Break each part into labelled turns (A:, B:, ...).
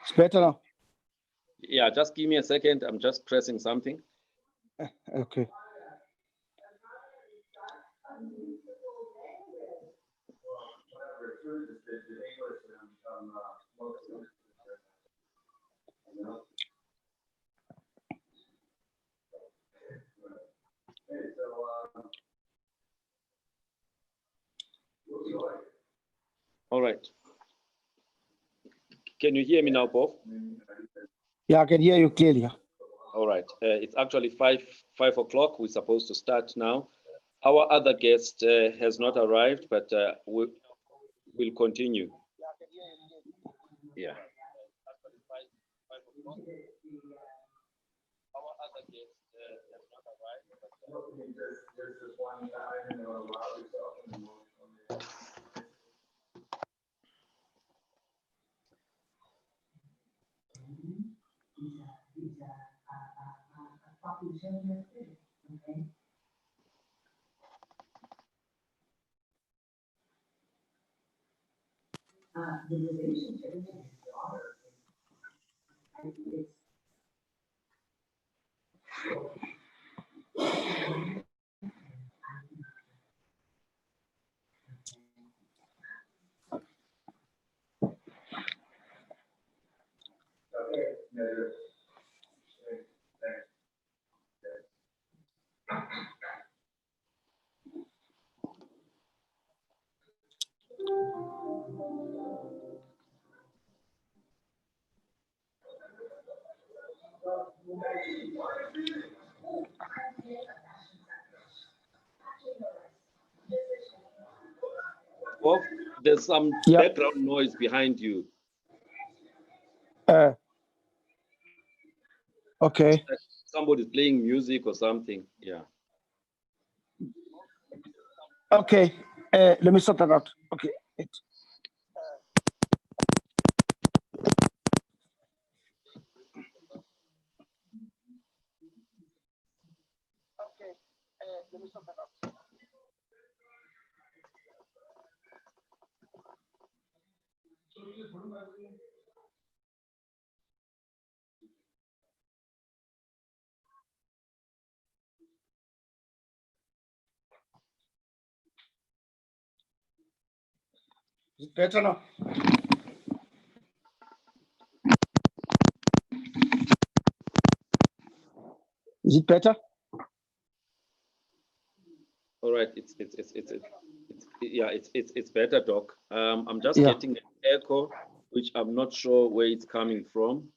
A: It's better now.
B: Yeah, just give me a second. I'm just pressing something.
A: Okay.
B: All right. Can you hear me now, Bob?
A: Yeah, I can hear you clearly.
B: All right. It's actually 5 o'clock. We're supposed to start now. Our other guest has not arrived, but we'll continue. Yeah. Bob, there's some background noise behind you.
A: Okay.
B: Somebody's playing music or something. Yeah.
A: Okay. Let me sort that out. Okay. Let me sort that out. Is it better now? Is it better?
B: All right, it's better, Doc. I'm just getting an echo, which I'm not sure where it's coming from.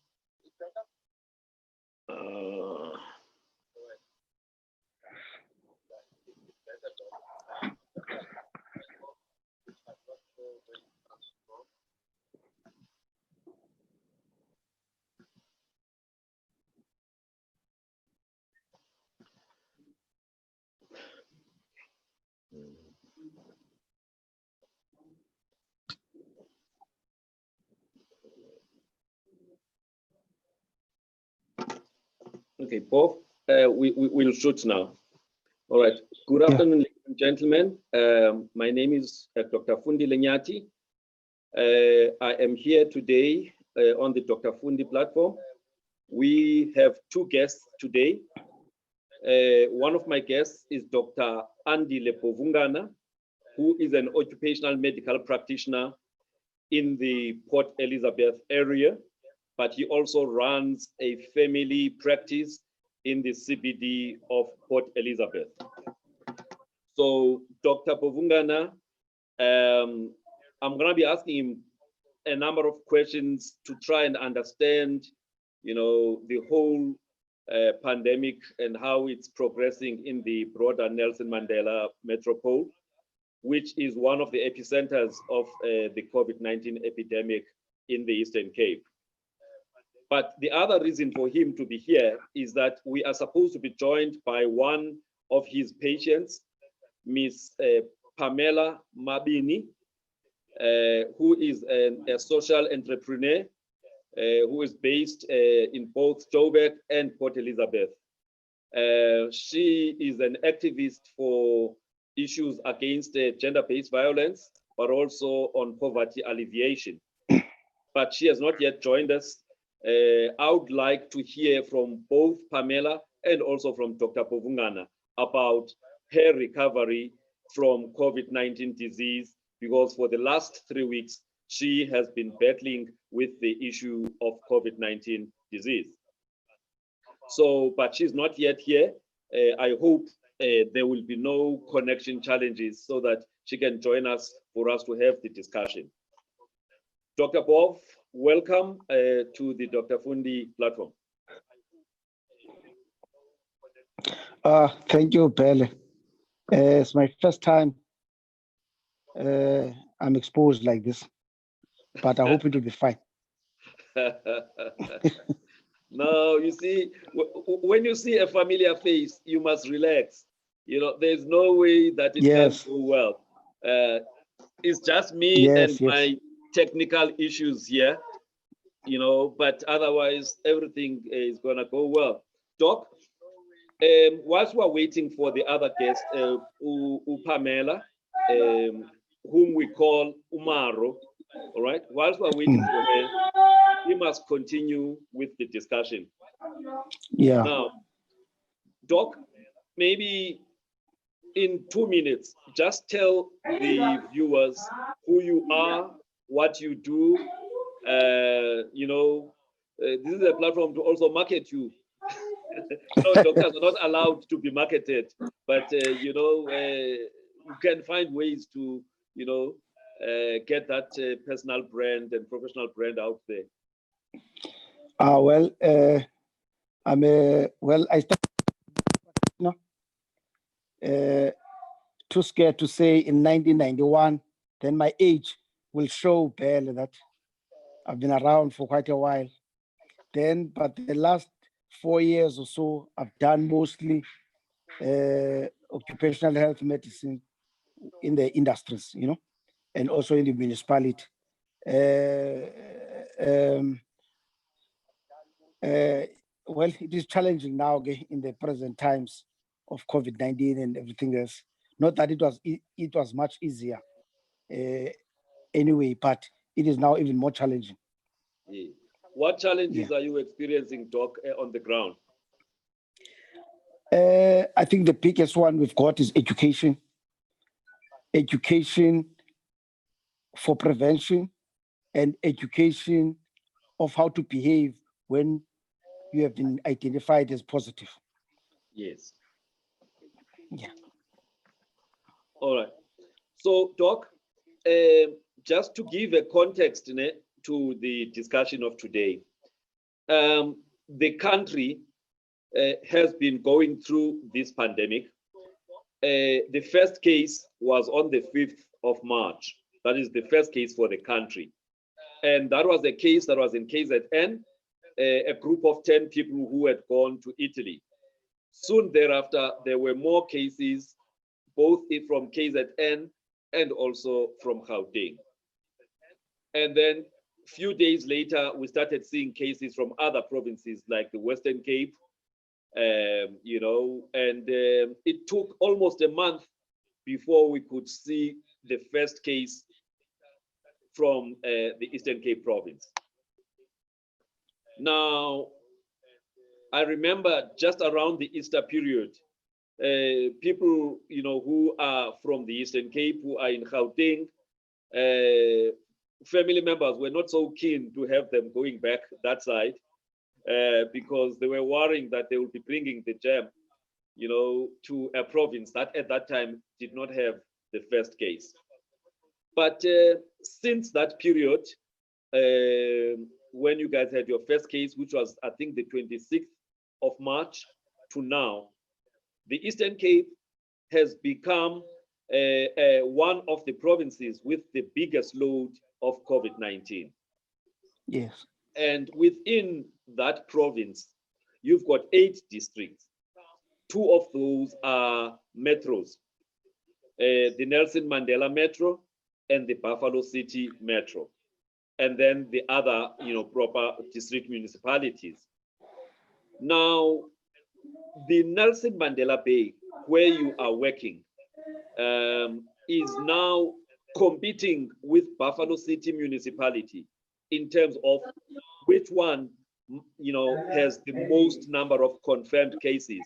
B: Okay, Bob, we'll shoot now. All right. Good afternoon, ladies and gentlemen. My name is Dr. Fundi Lenyati. I am here today on the Dr. Fundi platform. We have two guests today. One of my guests is Dr. Andile Bovungana, who is an occupational medical practitioner in the Port Elizabeth area, but he also runs a family practice in the CBD of Port Elizabeth. So Dr. Bovungana, I'm gonna be asking him a number of questions to try and understand, the whole pandemic and how it's progressing in the broader Nelson Mandela metropole, which is one of the epicenters of the COVID-19 epidemic in the Eastern Cape. But the other reason for him to be here is that we are supposed to be joined by one of his patients, Miss Pamela Mabini, who is a social entrepreneur who is based in both Joburg and Port Elizabeth. She is an activist for issues against gender-based violence, but also on poverty alleviation. but she has not yet joined us. I would like to hear from both Pamela and also from Dr. Bovungana about her recovery from COVID-19 disease, because for the last 3 weeks, she has been battling with the issue of COVID-19 disease. So, but she's not yet here. I hope there will be no connection challenges so that she can join us for us to have the discussion. Dr. Bov, welcome to the Dr. Fundi platform.
A: Thank you, Pele. It's my first time I'm exposed like this, but I hope it will be fine.
B: No, you see, when you see a familiar face, you must relax. You know, there's no way that it
A: Yes.
B: can go well. It's just me and my technical issues here, you know, but otherwise everything is gonna go well. Doc, whilst we're waiting for the other guest, Pamela, whom we call Umaro, all right, whilst we're waiting for her, we must continue with the discussion.
A: Yeah.
B: Now, Doc, maybe in 2 minutes, just tell the viewers who you are, what you do. You know, this is a platform to also market you. No, doctors are not allowed to be marketed, but you know, you can find ways to, you know, get that personal brand and professional brand out there.
A: Well, I started, too scared to say in 1991, then my age will show barely that I've been around for quite a while. Then, but the last 4 years or so, I've done mostly occupational health medicine in the industries, you know, and also in the municipality. Well, it is challenging now in the present times of COVID-19 and everything else. Not that it was much easier anyway, but it is now even more challenging.
B: Yeah. What challenges are you experiencing, Doc, on the ground?
A: I think the biggest one we've got is education. Education for prevention and education of how to behave when you have been identified as positive.
B: Yes.
A: Yeah.
B: All right. So, Doc, just to give a context to the discussion of today, the country has been going through this pandemic. The first case was on the 5th of March. That is the first case for the country. And that was a case that was in KZN, a group of 10 people who had gone to Italy. Soon thereafter, there were more cases, both from KZN and also from Gauteng. And then a few days later, we started seeing cases from other provinces like the Western Cape, you know, and it took almost a month before we could see the first case from the Eastern Cape province. Now, I remember just around the Easter period, people, you know, who are from the Eastern Cape, who are in Gauteng, family members were not so keen to have them going back that side because they were worrying that they would be bringing the jam, you know, to a province that at that time did not have the first case. But since that period, when you guys had your first case, which was, I think, the 26th of March to now, the Eastern Cape has become one of the provinces with the biggest load of COVID-19.
A: Yes.
B: And within that province, you've got 8 districts. 2 of those are metros, the Nelson Mandela Metro and the Buffalo City Metro, and then the other, you know, proper district municipalities. Now, the Nelson Mandela Bay, where you are working, is now competing with Buffalo City Municipality in terms of which one, has the most number of confirmed cases.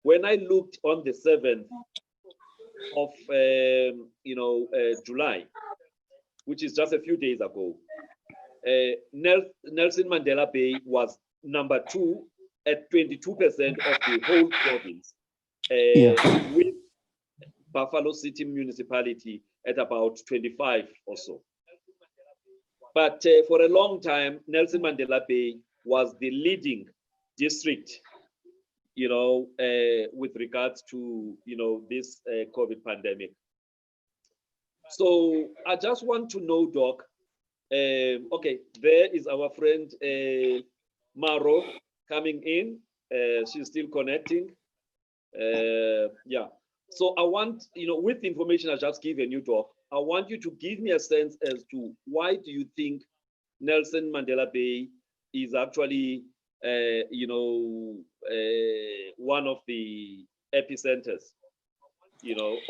B: When I looked on the 7th of July, which is just a few days ago, Nelson Mandela Bay was number 2 at 22% of the whole province, with Buffalo City municipality at about 25 or so. But for a long time, Nelson Mandela Bay was the leading district, with regards to, this COVID pandemic. So I just want to know, Doc, okay, there is our friend Maro coming in. She's still connecting. Yeah. So I want, with the information I just given you, Doc, I want you to give me a sense as to why do you think Nelson Mandela Bay is actually, one of the epicenters,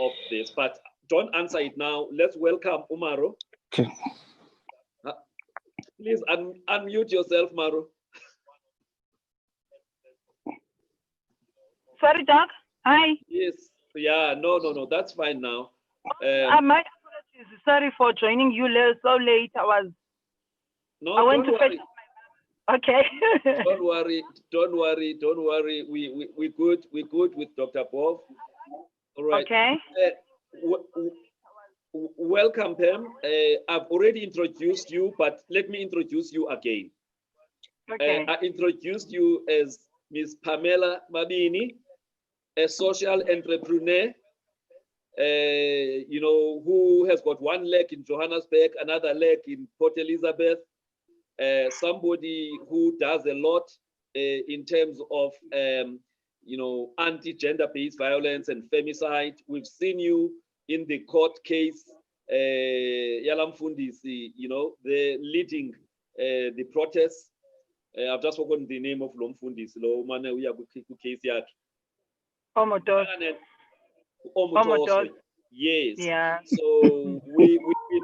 B: of this. But don't answer it now. Let's welcome Umaro.
A: Okay.
B: Please unmute yourself, Maro.
C: Sorry, Doc. Hi.
B: Yes. Yeah. No. That's fine now.
C: My apologies. Sorry for joining you so late. I went to fetch. Okay.
B: Don't worry. We good with Dr. Bov. All right.
C: Okay.
B: Welcome, Pam. I've already introduced you, but let me introduce you again.
C: Okay.
B: I introduced you as Ms. Pamela Mabini, a social entrepreneur, who has got one leg in Johannesburg, another leg in Port Elizabeth, somebody who does a lot in terms of, anti-gender-based violence and femicide. We've seen you in the court case, Yalam Fundisi, the leading the protests. I've just forgotten the name of Lom Fundisi. Case
C: Omotos.
B: Yes.
C: Yeah.
B: So we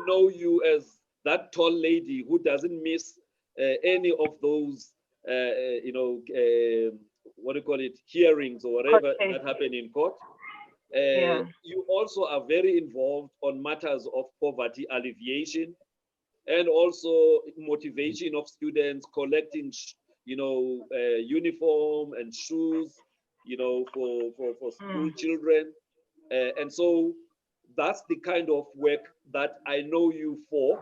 B: know you as that tall lady who doesn't miss any of those, what do you call it, hearings or whatever that happen in court. You also are very involved on matters of poverty alleviation and also motivation of students, collecting, uniform and shoes, for school children. And so that's the kind of work that I know you for,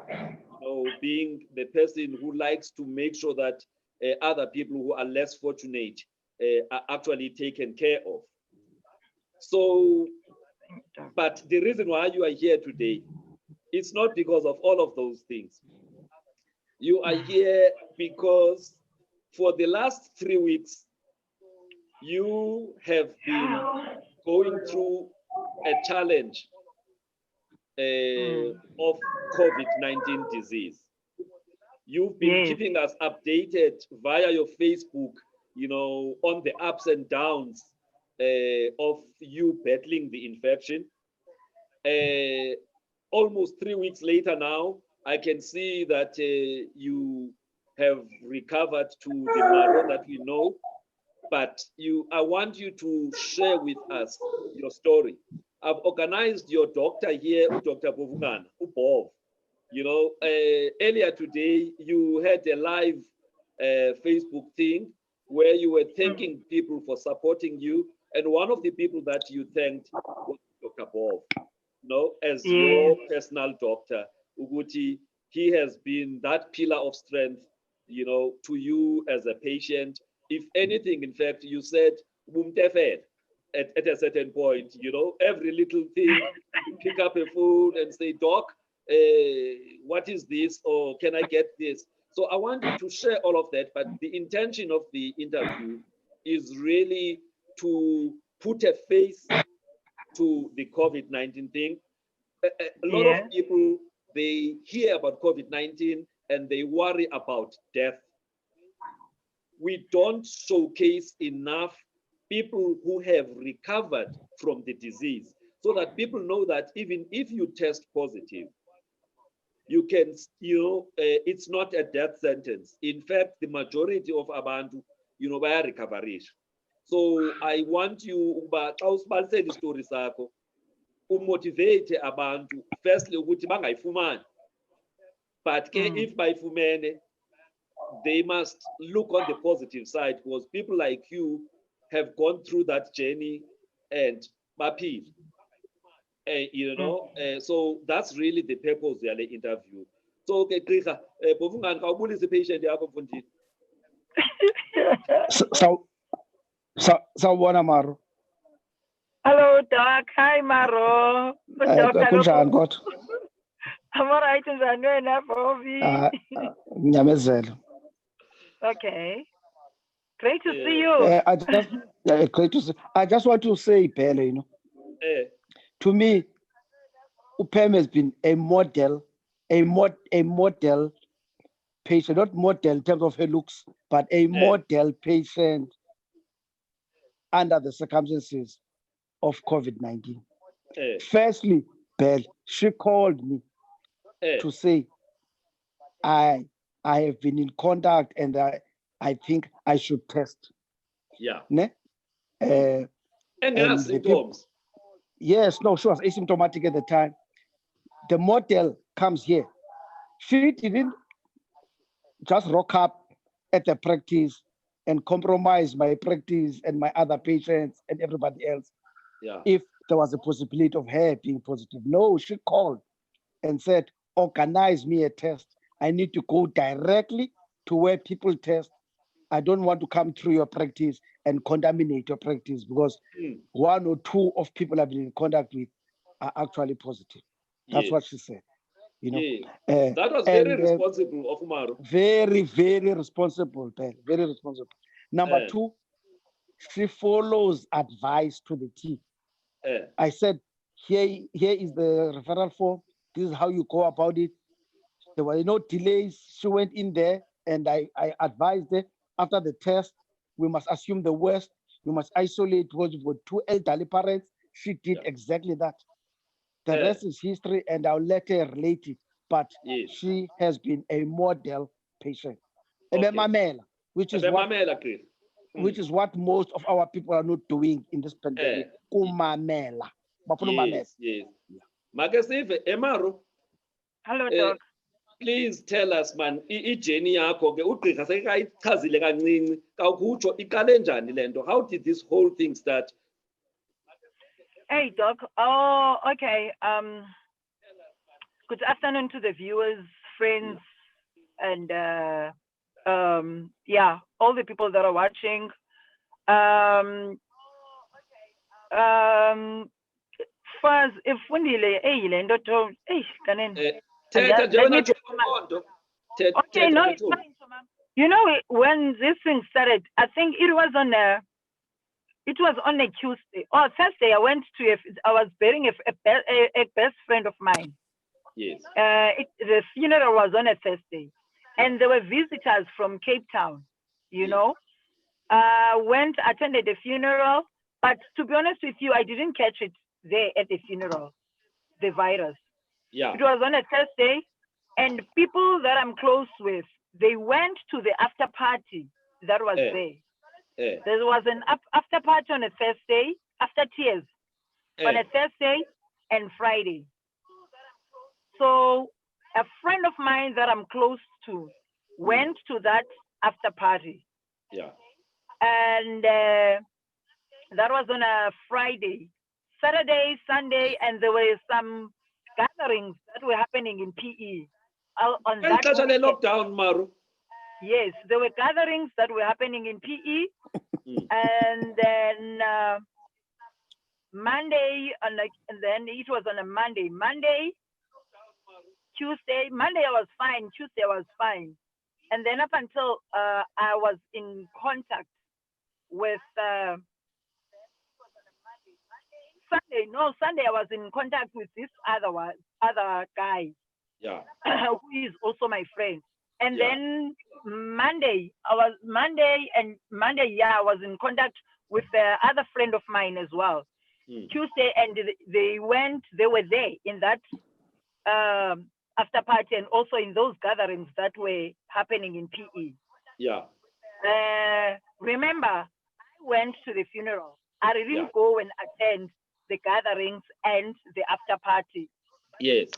B: being the person who likes to make sure that other people who are less fortunate are actually taken care of. So, but the reason why you are here today, it's not because of all of those things. You are here because for the last 3 weeks, you have been going through a challenge of COVID-19 disease. You've been keeping us updated via your Facebook, on the ups and downs of you battling the infection. Almost 3 weeks later now, I can see that you have recovered to the Maro that we know, but I want you to share with us your story. I've organized your doctor here, Dr. Bovungana, Bov. Earlier today, you had a live Facebook thing where you were thanking people for supporting you. And one of the people that you thanked was Dr. Bov, as your personal doctor. Uguti, he has been that pillar of strength, to you as a patient. If anything, in fact, you said, at a certain point, every little thing, you pick up a phone and say, Doc, what is this? Or can I get this? So I want you to share all of that. But the intention of the interview is really to put a face to the COVID-19 thing. A lot of people, they hear about COVID-19 and they worry about death. We don't showcase enough people who have recovered from the disease so that people know that even if you test positive, you can, it's not a death sentence. In fact, the majority of abantu, baya recovery. So I want you, xa usibalisela istori sakho, umotivate abantu, firstly, ukuthi bangayifumani. But if bayifumene, they must look on the positive side, because people like you have gone through that journey and baphila. So that's really the purpose of the interview. So, okay, Gqirha, Bovungana, khawubulise patient yakho mfundini.
A: Sawubona Maro.
C: Hello, Doc. Hi, Maro.
A: Kunjani kodwa?
C: I'm all right, njani wena, Bovi?
A: Ngiyamezela.
C: Okay. Great to see you.
A: Great to see. I just want to say, Pele, to me, Upem has been a model patient, not model in terms of her looks, but a model patient under the circumstances of COVID-19. Firstly, Belle, she called me to say, I have been in contact and I think I should test.
B: Yeah.
A: And
B: there are symptoms.
A: Yes, no, she was asymptomatic at the time. The model comes here. She didn't just rock up at the practice and compromise my practice and my other patients and everybody else.
B: Yeah.
A: If there was a possibility of her being positive. No, she called and said, organize me a test. I need to go directly to where people test. I don't want to come through your practice and contaminate your practice, because one or two of people I've been in contact with are actually positive. That's what she said.
B: That was very responsible of Umaru.
A: Very, very responsible, very responsible. Number two, she follows advice to the T. I said, here is the referral form. This is how you go about it. There were no delays. She went in there and I advised her, after the test, we must assume the worst. We must isolate because we've got two elderly parents. She did exactly that. The rest is history, and I'll let her relate it. But she has been a model patient. Mabini, which is what most of our people are not doing in this pandemic. Kumamela.
B: Yes. Makasive, Emaro.
C: Hello, Doc.
B: Please tell us, man, i-journey yakho ke ugqirha sekayichazile kancinci kawukutsho iqale njani le nto. How did this whole thing start?
C: Hey, Doc. Oh, okay. Good afternoon to the viewers, friends, and all the people that are watching. First, if Andile, okay, no, it's fine. When this thing started, I think it was on a Tuesday or Thursday. I was burying a best friend of mine.
B: Yes.
C: The funeral was on a Thursday, and there were visitors from Cape Town. Attended the funeral, but to be honest with you, I didn't catch it there at the funeral, the virus.
B: Yeah.
C: It was on a Thursday, and people that I'm close with, they went to the after party that was there. There was an after party on a Thursday, after tears, on a Thursday and Friday. So a friend of mine that I'm close to went to that after party.
B: Yeah.
C: And that was on a Friday. Saturday, Sunday, and there were some gatherings that were happening in PE. On that
B: lockdown, Maru.
C: Yes, there were gatherings that were happening in PE. And then Monday, and then it was on a Monday. Tuesday, Monday I was fine. Tuesday I was fine. And then up until I was in contact with Sunday I was in contact with this other guy.
B: Yeah.
C: Who is also my friend. And then Monday I was in contact with the other friend of mine as well. Tuesday, and they were there in that after party and also in those gatherings that were happening in PE.
B: Yeah.
C: Remember, I went to the funeral. I didn't go and attend the gatherings and the after party.
B: Yes.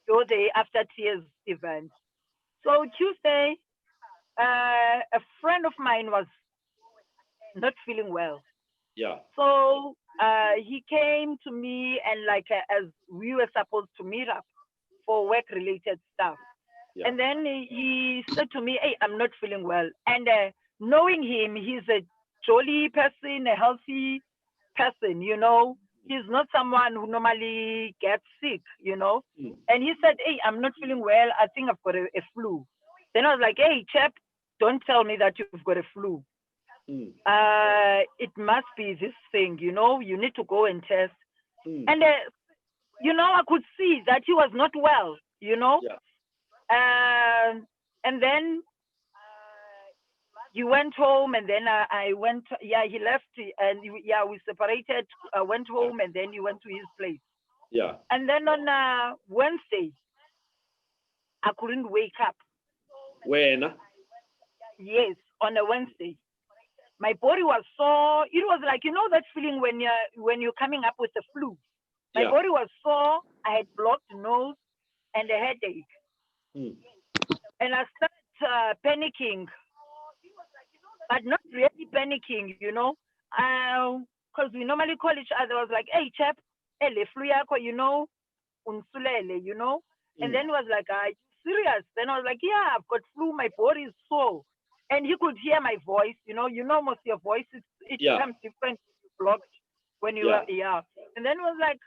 C: So the after tears event. So Tuesday, a friend of mine was not feeling well.
B: Yeah.
C: So he came to me and like as we were supposed to meet up for work-related stuff.
B: Yeah.
C: And then he said to me, "Hey, I'm not feeling well." And knowing him, he's a jolly person, a healthy person, you know. He's not someone who normally gets sick, you know. And he said, "Hey, I'm not feeling well. I think I've got a flu." Then I was like, "Hey, chap, don't tell me that you've got a flu. It must be this thing, you know. You need to go and test." And you know, I could see that he was not well, you know.
B: Yeah.
C: And then he went home, and then I went. Yeah, he left, and we separated. I went home, and then he went to his place.
B: Yeah.
C: And then on Wednesday, I couldn't wake up.
B: When?
C: Yes, on a Wednesday, my body was sore. It was like, you know, that feeling when you're coming up with the flu. My body was sore. I had blocked nose and a headache. And I started panicking, but not really panicking, you know, because we normally call each other. I was like, "Hey, chap, le flu yako, you know, unsulele, you know." And then he was like, "Are you serious?" Then I was like, "Yeah, I've got flu. My body is sore." And he could hear my voice, you know, most your voice, it becomes different when you blocked, when you are, And then it was like,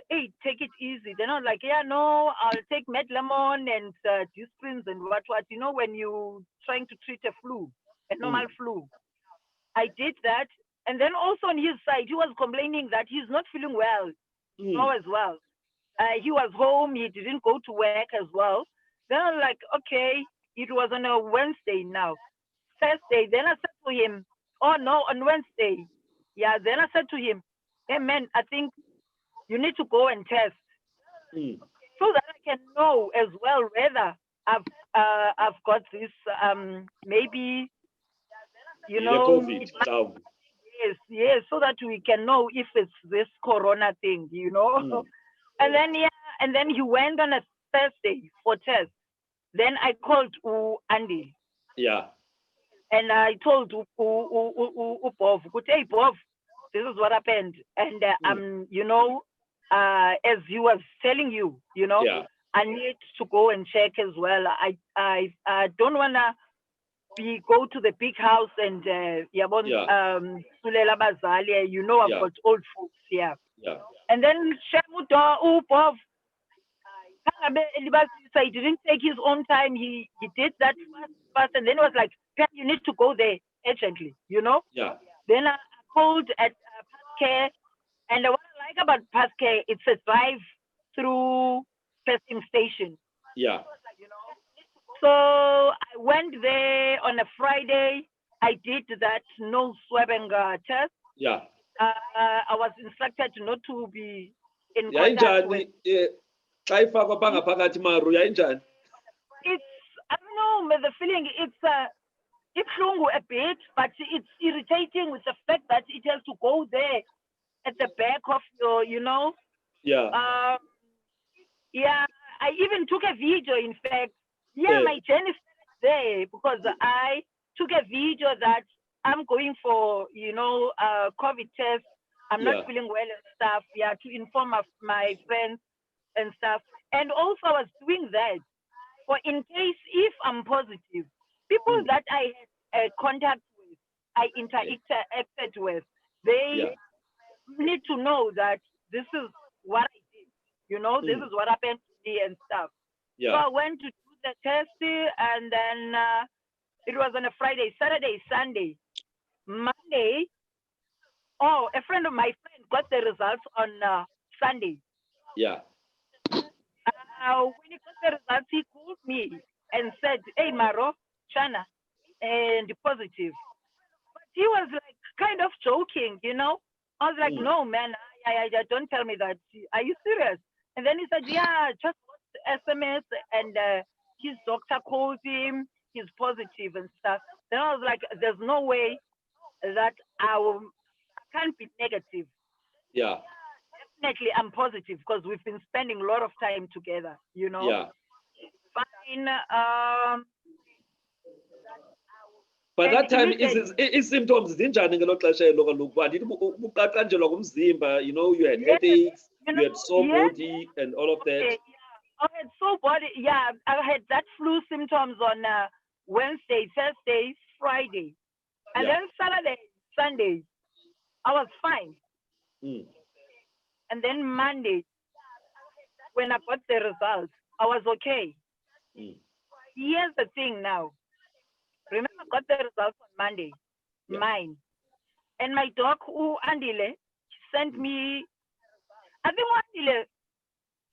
C: "Hey, take it easy." Then I was like, "Yeah, no, I'll take med lemon and disciplines and what, you know, when you trying to treat a flu, a normal flu." I did that. And then also on his side, he was complaining that he's not feeling well, no, as well. He was home, he didn't go to work as well. Then I was like, okay, it was on a Wednesday now. Thursday, then I said to him, "Oh no, on Wednesday." Yeah, then I said to him, "Hey man, I think you need to go and test so that I can know as well whether I've got this maybe, you know,
B: COVID.
C: yes, so that we can know if it's this corona thing, you know." And then he went on a Thursday for test. Then I called Andile.
B: Yeah.
C: And I told Bov, "Hey Bov, this is what happened." And you know, as he was telling you, you know, I need to go and check as well. I don't wanna go to the big house and you know, I've got old folks here.
B: Yeah.
C: And then Bov, he didn't take his own time. He did that first, and then it was like, "You need to go there urgently," you know.
B: Yeah.
C: Then I called at Pascare, and what I like about Pascare, it's a drive-through testing station.
B: Yeah.
C: So I went there on a Friday. I did that nose swabbing test.
B: Yeah.
C: I was instructed not to be in contact with.
B: It's,
C: I don't know, the feeling, it's long a bit, but it's irritating with the fact that it has to go there at the back of your, you know.
B: Yeah.
C: Yeah, I even took a video, in fact. Yeah, my journey started there because I took a video that I'm going for, you know, COVID test. I'm not feeling well and stuff. Yeah, to inform of my friends and stuff. And also I was doing that for in case if I'm positive, people that I had contact with, I interacted with, they need to know that this is what I did. You know, this is what happened to me and stuff. So I went to do the test, and then it was on a Friday, Saturday, Sunday, Monday. Oh, a friend of my friend got the results on Sunday.
B: Yeah.
C: When he got the results, he called me and said, "Hey, Maro, Chana, and positive." But he was like kind of joking, you know. I was like, "No, man, I don't tell me that. Are you serious?" And then he said, "Yeah, just SMS and his doctor called him, he's positive and stuff. Then I was like, there's no way that I can't be negative.
B: Yeah.
C: Definitely, I'm positive because we've been spending a lot of time together, you know.
B: Yeah.
C: Fine.
B: But
C: And
B: that time
C: immediately-
B: is symptoms zinjani ngelo xesha elo kaloku uba ndithi ubuqaqanjelwa ngumzimba, you know, you had
C: Yes,
B: headaches,
C: you
B: you had sore
C: yes,
B: body and all of that.
C: okay, I had sore body. Yeah, I had that flu symptoms on Wednesday, Thursday, Friday, and
B: Yeah.
C: then Saturday, Sunday, I was fine.
B: Mm.
C: And then Monday, when I got the results, I was okay.
B: Mm.
C: Here's the thing now. Remember, I got the results on Monday,
B: Yeah.
C: mine. And my dog, who Andile, sent me, I think Andile,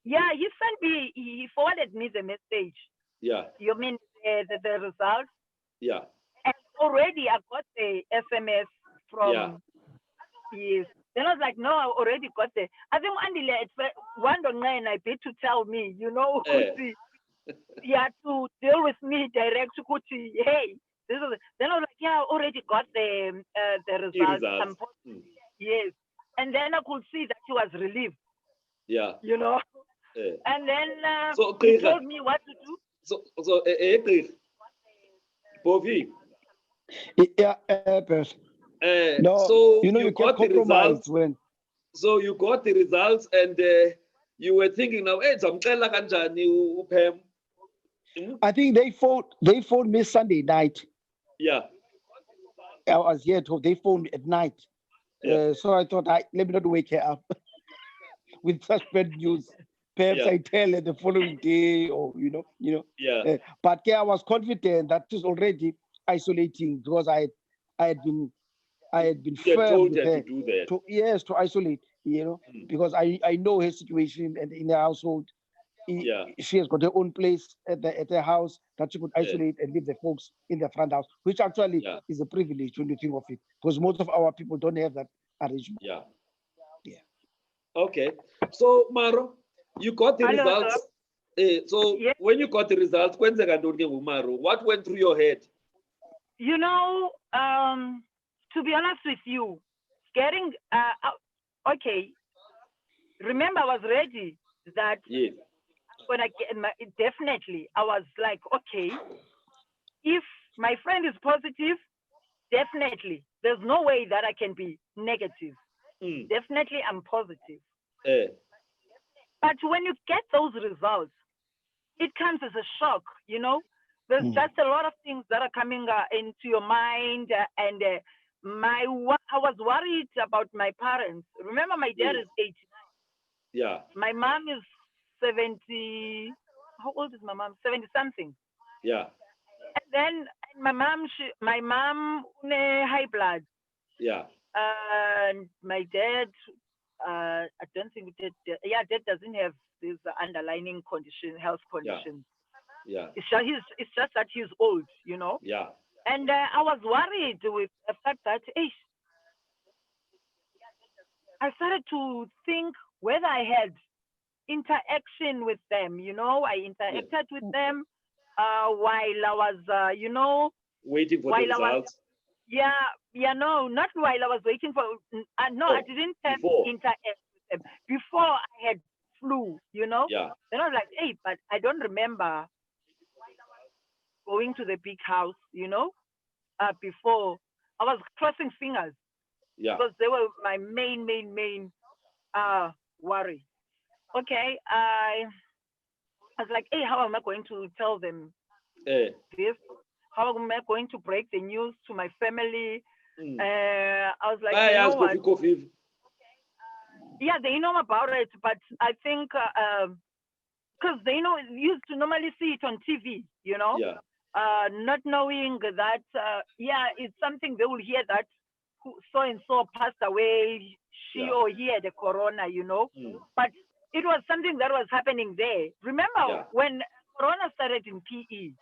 C: yeah, he forwarded me the message.
B: Yeah.
C: You mean the results?
B: Yeah.
C: And already I got the SMS from
B: Yeah.
C: yes. Then I was like, no, I already got the. I think Andile, it's 109, I bet to tell me, you know, Kuti, you had to deal with me direct to Kuti, hey, this is. Then I was like, yeah, I already got the results.
B: Results.
C: Yes. And then I could see that he was relieved,
B: Yeah.
C: you know.
B: Yeah.
C: And then
B: So,
C: he told me what to do.
B: So, Bovi.
A: Yeah, Pers. No,
B: so
A: you know, you
B: got
A: can
B: the
A: compromise
B: results.
A: when.
B: So you got the results, and you were thinking now, hey, zamcela kanjani uPam?
A: I think they phoned me Sunday night.
B: Yeah.
A: I was here they phoned me at night.
B: Yeah.
A: So I thought, let me not wake her up with such bad news. Perhaps
B: Yeah.
A: I tell her the following day, or you know.
B: Yeah.
A: But I was confident that it was already isolating because I had been
B: You had
A: firm
B: told
A: with
B: her
A: her
B: to do that.
A: to isolate, you know, because I know her situation and in the household.
B: Yeah.
A: She has got her own place at the house that she could isolate and leave the folks in the front house, which actually is a privilege when you think of it, because most of our people don't have that arrangement.
B: Yeah.
A: Yeah.
B: Okay. So Maro, you got the results. So
C: yes.
B: when you got the results, what went through your head?
C: You know, to be honest with you, getting okay. Remember, I was ready that when I get definitely, I was like, okay, if my friend is positive, definitely, there's no way that I can be negative. Definitely, I'm positive. But when you get those results, it comes as a shock, you know. There's just a lot of things that are coming into your mind, and I was worried about my parents. Remember, my dad is 89.
B: Yeah.
C: My mom is 70. How old is my mom? 70 something.
B: Yeah.
C: And then my mom high blood.
B: Yeah.
C: And my dad, I don't think dad doesn't have these underlying health conditions.
B: Yeah.
C: It's just that he's old, you know.
B: Yeah.
C: And I was worried with the fact that I started to think whether I had interaction with them, you know. I interacted with them while I was, you know,
B: waiting for the results.
C: No, not while I was waiting for. I didn't interact with them before I had flu, you know.
B: Yeah.
C: Then I was like, hey, but I don't remember going to the big house, you know. Before I was crossing fingers.
B: Yeah.
C: Because they were my main worry. Okay, I was like, hey, how am I going to tell them this? How am I going to break the news to my family? I was like, you know what? Yeah, they know about it, but I think because they know used to normally see it on TV, you know.
B: Yeah.
C: Not knowing that, it's something they will hear that so and so passed away, she or he had a corona, you know. But it was something that was happening there. Remember when corona started in PE?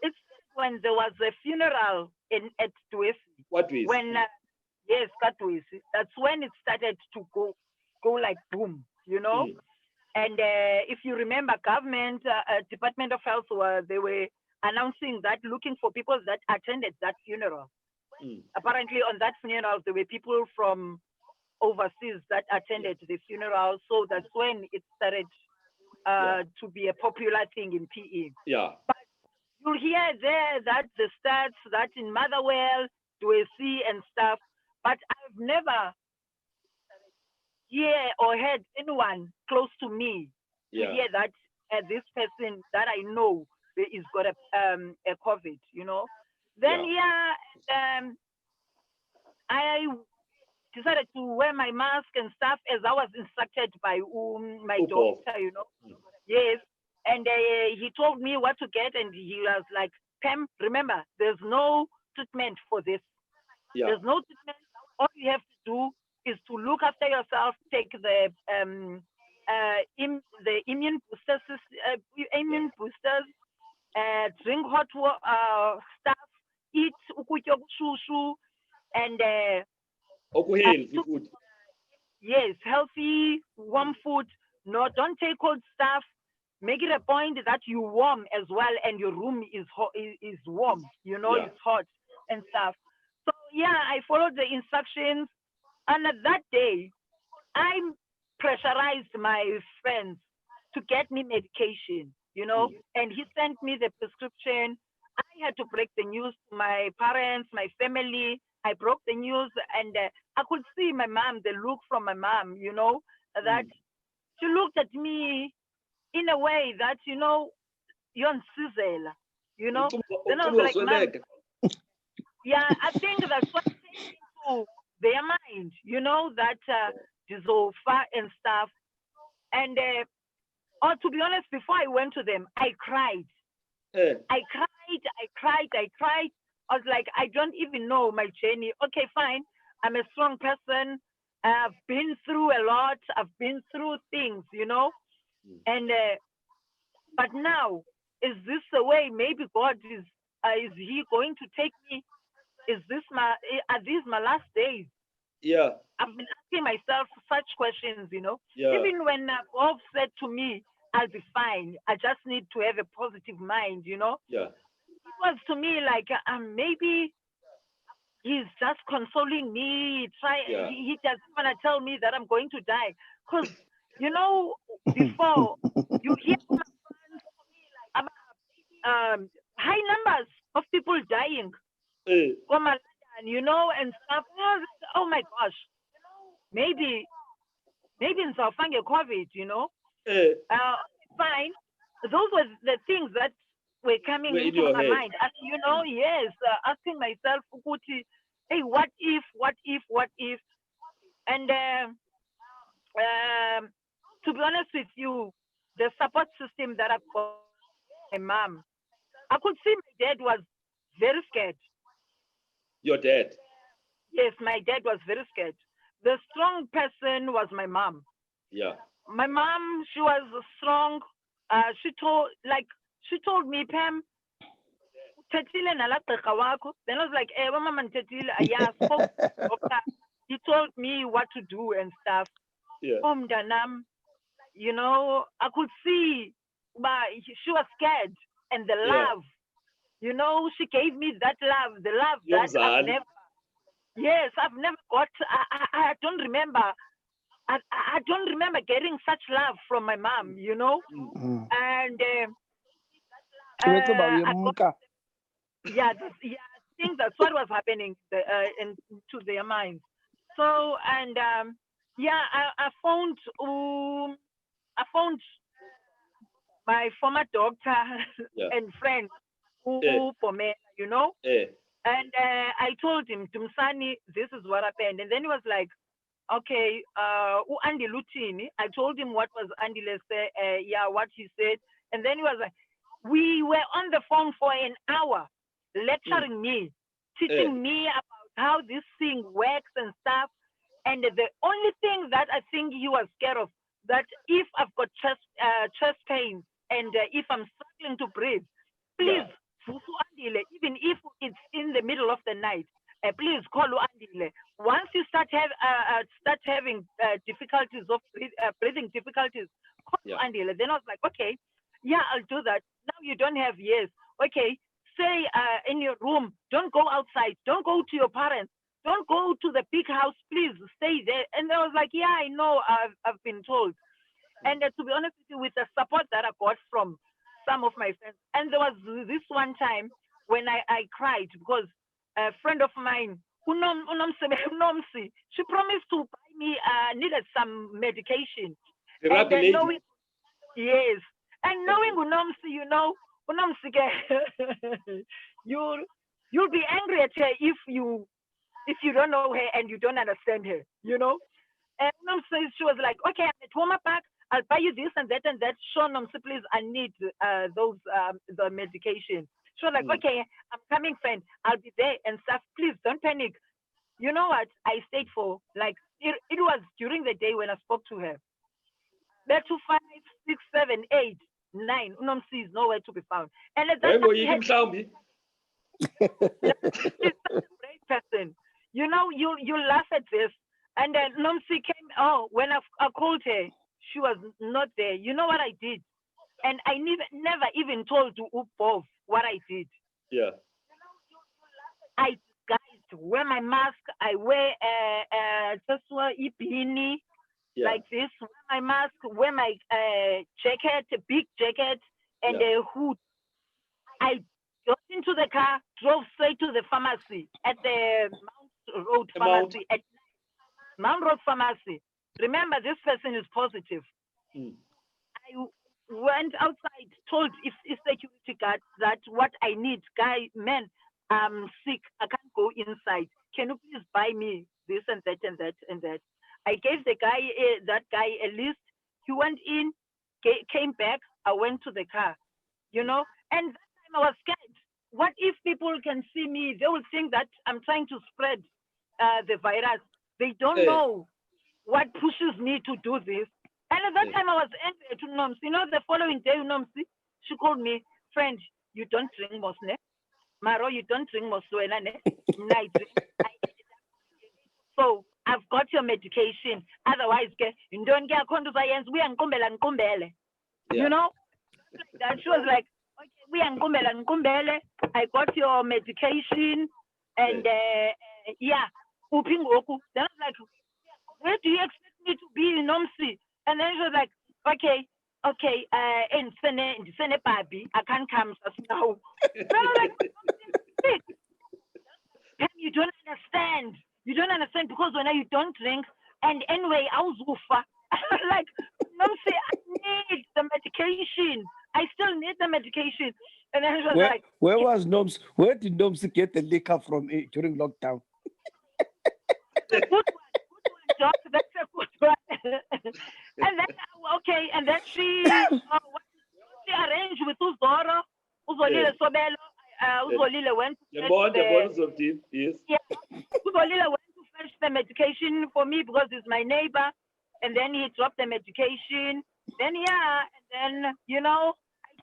C: It's when there was a funeral at Tuesi.
B: What is?
C: When Katwesi. That's when it started to go like boom, you know. And if you remember, government, Department of Health, they were announcing that, looking for people that attended that funeral. Apparently, on that funeral, there were people from overseas that attended the funeral. So that's when it started to be a popular thing in PE.
B: Yeah.
C: But you'll hear there that the stats that in Motherwell, see and stuff, but I've never hear or heard anyone close to me to hear that this person that I know is got a COVID, you know. Then I decided to wear my mask and stuff as I was instructed by my doctor, you know. Yes. And he told me what to get, and he was like, Pam, remember, there's no treatment for this. There's no treatment. All you have to do is to look after yourself, take the immune boosters, drink hot water, stuff, eat ukutya okushushu, and
B: food.
C: Yes, healthy, warm food. No, don't take cold stuff. Make it a point that you warm as well, and your room is is warm. You know, it's hot and stuff. So I followed the instructions, and at that day, I pressurized my friends to get me medication. You know, and he sent me the prescription. I had to break the news to my parents, my family. I broke the news, and I could see my mom, the look from my mom, you know, that she looked at me in a way that, you know, you're on sizzle, you know. Then I was like, Mom, I think that's what came into their mind, you know, that Dizofa and stuff. And to be honest, before I went to them, I cried. I cried. I was like, I don't even know my journey. Okay, fine. I'm a strong person. I've been through a lot. I've been through things, you know. And but now, is this the way? Maybe God is He going to take me? Are these my last days?
B: Yeah.
C: I've been asking myself such questions, you know.
B: Yeah.
C: Even when Bob said to me, I'll be fine. I just need to have a positive mind, you know.
B: Yeah.
C: It was to me like maybe he's just consoling me. He doesn't want to tell me that I'm going to die. Because, you know, before you hear about high numbers of people dying, you know, and stuff. Oh my gosh, maybe in South Africa, COVID, you know. Fine. Those were the things that were coming into my mind. And, you know, asking myself, hey, what if? And to be honest with you, the support system that I've got, my mom, I could see my dad was very scared.
B: Your dad?
C: Yes, my dad was very scared. The strong person was my mom.
B: Yeah.
C: My mom, she was strong. She told me, Pam, then I was like, hey, mama, he told me what to do and stuff. You know, I could see, but she was scared. And the love, you know, she gave me that love, the love that I've never got. I don't remember. I don't remember getting such love from my mom, you know. And I think that's what was happening to their minds. So, and I found my former doctor and friend Pamela, you know. And I told him, Tumsani, this is what happened. And then he was like, okay, Andile Lutini. I told him what was Andile said, what he said. And then he was like, we were on the phone for an hour, lecturing me, teaching me about how this thing works and stuff. And the only thing that I think he was scared of, that if I've got chest pains and if I'm struggling to breathe, please, Andile, even if it's in the middle of the night, please call Andile. Once you start having difficulties of breathing difficulties,
B: Yeah.
C: Andile. Then I was like, okay, yeah, I'll do that. Now you don't have years. Okay, stay in your room. Don't go outside. Don't go to your parents. Don't go to the big house. Please stay there. And I was like, yeah, I know. I've been told. And to be honest with you, with the support that I got from some of my friends, and there was this one time when I cried because a friend of mine, she promised to buy me, needed some medication.
B: The
C: And
B: lady.
C: yes, and knowing Unomsi, Unomsi, you'll be angry at her if you don't know her and you don't understand her, And Unomsi, she was like, okay, I'm at home back. I'll buy you this and that and that. Sure, Nomsi, please, I need those the medication. She was like, okay, I'm coming, friend. I'll be there and stuff. Please don't panic. You know what? I stayed for like it was during the day when I spoke to her. There to 5, 6, 7, 8, 9. Unomsi is nowhere to be found. And at that time, she's such a great person. You laugh at this. And then Nomsi came. Oh, when I called her, she was not there. You know what I did? And I never even told to Upov what I did.
B: Yeah.
C: I guys wear my mask. I wear just wear Mabini like this. Wear my mask. Wear my jacket, a big jacket, and a hood. I got into the car, drove straight to the pharmacy at the Mount Road Pharmacy. At Mount Road Pharmacy. Remember, this person is positive. I went outside, told if security guard that what I need, I'm sick, I can't go inside. Can you please buy me this and that and that and that? I gave that guy a list. He went in, came back. I went to the car, and that time I was scared. What if people can see me? They will think that I'm trying to spread the virus. They don't know what pushes me to do this. And at that time I was angry to Nomsi. The following day, Nomsi, she called me, friend, you don't drink Mosne. Maro, you don't drink Mosne. So I've got your medication. Otherwise, you don't get science. We are nkumbele. Like that. She was like, okay, we are nkumbele. I got your medication. And Then I was like, where do you expect me to be in Nomsi? And then she was like, okay, and send a baby. I can't come just now. Then I was like, you don't understand. You don't understand because when you don't drink, and anyway, I was Ufa. Like, Nomsi, I need the medication. I still need the medication. And then she was like,
A: where was Noms? Where did Noms get the liquor from during lockdown?
C: Good one, Doc. That's a good one. And then, and then she arranged with Uzoro. Uzolile Sobelo. Uzolile went to
B: yes.
C: Uzolile went to fetch the medication for me because he's my neighbor. And then he dropped the medication. Then, and then, I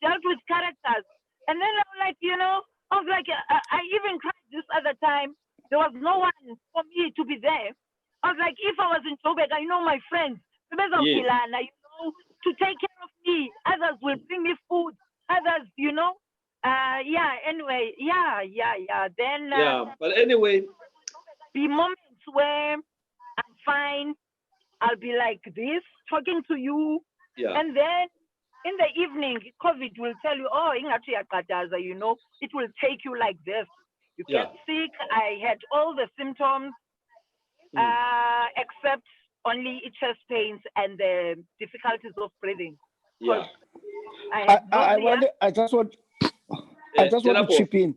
C: dealt with characters. And then I was like, I even cried this other time. There was no one for me to be there. I was like, if I was in Joburg, my friends, to take care of me. Others will bring me food. Others, anyway, Then,
B: but anyway,
C: be moments where I'm fine. I'll be like this, talking to you.
B: Yeah.
C: And then in the evening, COVID will tell you, it will take you like this. You get sick. I had all the symptoms, except only chest pains and the difficulties of breathing.
B: Yeah.
A: I just want to chip in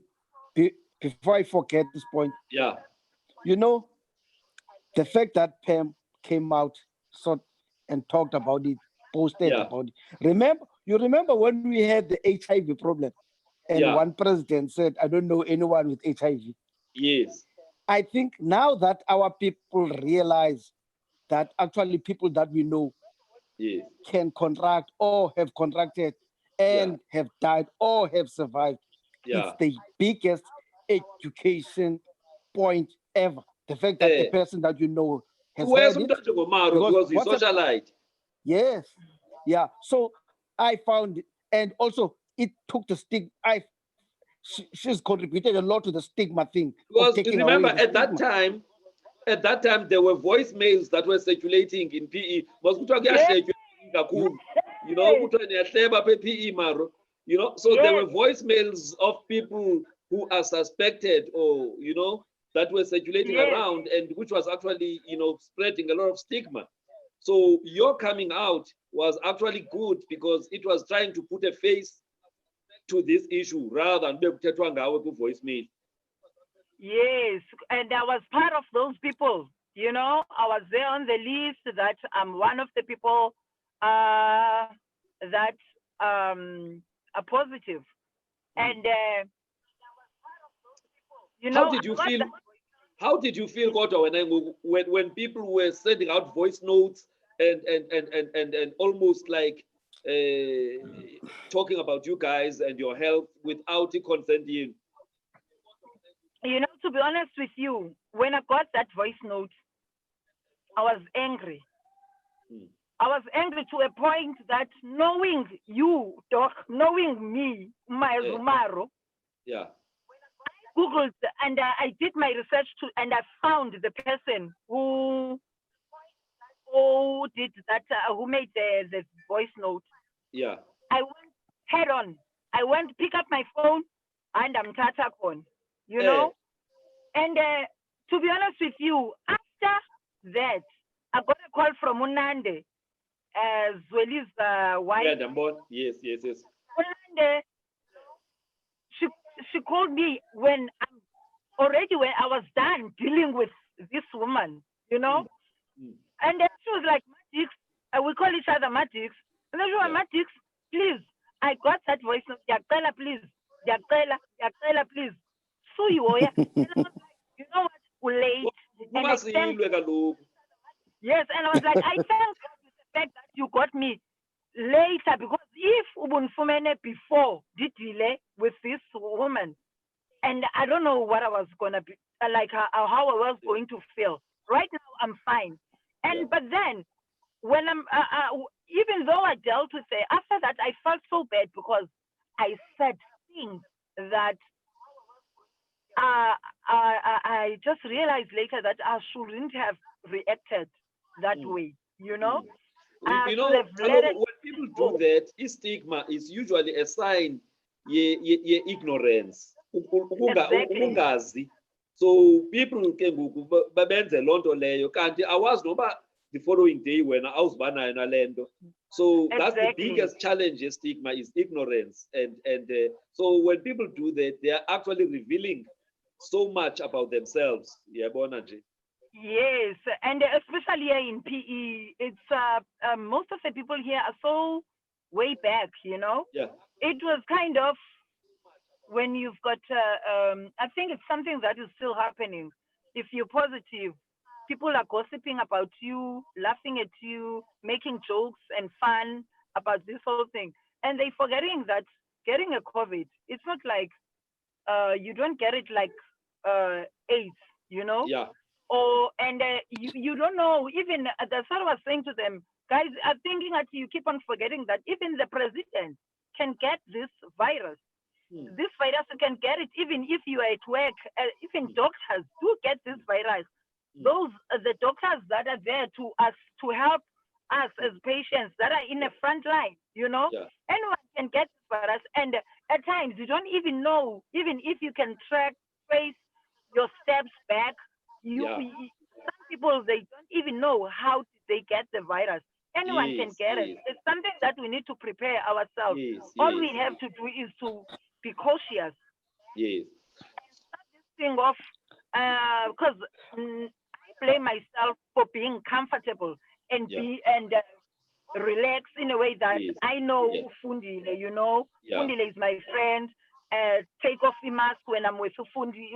A: before I forget this point.
B: Yeah.
A: The fact that Pam came out and talked about it, posted about it. You remember when we had the HIV problem? And one president said, I don't know anyone with HIV.
B: Yes.
A: I think now that our people realize that actually people that we know can contract or have contracted and have died or have survived. It's the biggest education point ever. The fact that the person that you know has had it.
B: Because we socialite.
A: Yes. Yeah. So I found, and also it took the stigma. She's contributed a lot to the stigma thing.
B: Because remember, at that time, there were voicemails that were circulating in PE. You know, so there were voicemails of people who are suspected, or that were circulating around, and which was actually spreading a lot of stigma. So your coming out was actually good because it was trying to put a face to this issue rather than voicemail.
C: Yes, and I was part of those people. I was there on the list that I'm one of the people that are positive. And
B: how did you feel? How did you feel, Koto, when people were sending out voice notes and almost like talking about you guys and your health without consenting?
C: To be honest with you, when I got that voice note, I was angry. I was angry to a point that knowing you, Doc, knowing me, my Zumaro, Googled and I did my research and I found the person who did that, who made the voice note.
B: Yeah.
C: I went head on. I went pick up my phone and I'm tatakon, And to be honest with you, after that, I got a call from Unande, Zweli's wife.
B: Yes.
C: Unande, she called me when I was done dealing with this woman, And then she was like, Matix, we call each other Matix. And then she was Matix, please, I got that voice note. Yakela, please. Yakela, please. So you know what? Late. Yes, and I was like, I thank God for the fact that you got me later, because if Ubunfumene before did delay with this woman, and I don't know what I was gonna be like, how I was going to feel. Right now, I'm fine. But then, when I'm even though I dealt with it, after that, I felt so bad because I said things that I just realized later that I shouldn't have reacted that way.
B: When people do that, stigma is usually a sign ignorance.
C: Exactly.
B: So people can benze lonto leyo kanti awazi noba the following day when I was bana na lendo. So that's the biggest challenge. Stigma is ignorance, and so when people do that, they are actually revealing so much about themselves. Yeah, Bonaji.
C: Yes, and especially here in PE, it's most of the people here are so way back.
B: Yeah.
C: It was kind of when you've got. I think it's something that is still happening. If you're positive, people are gossiping about you, laughing at you, making jokes and fun about this whole thing, and they forgetting that getting a COVID, it's not like you don't get it like AIDS,
B: Yeah.
C: And you don't know, even that's what I was saying to them, guys are thinking that you keep on forgetting that even the president can get this virus. This virus, you can get it even if you are at work. Even doctors do get this virus. Those the doctors that are there to help us as patients that are in the front line, anyone can get this virus. And at times you don't even know, even if you can trace your steps back. Some people, they don't even know how they get the virus. Anyone can get it. It's something that we need to prepare ourselves. All we have to do is to be cautious.
B: Yes.
C: And start this thing off, because I blame myself for being comfortable and relax in a way that I know Fundile, Fundile is my friend. Take off the mask when I'm with Fundi,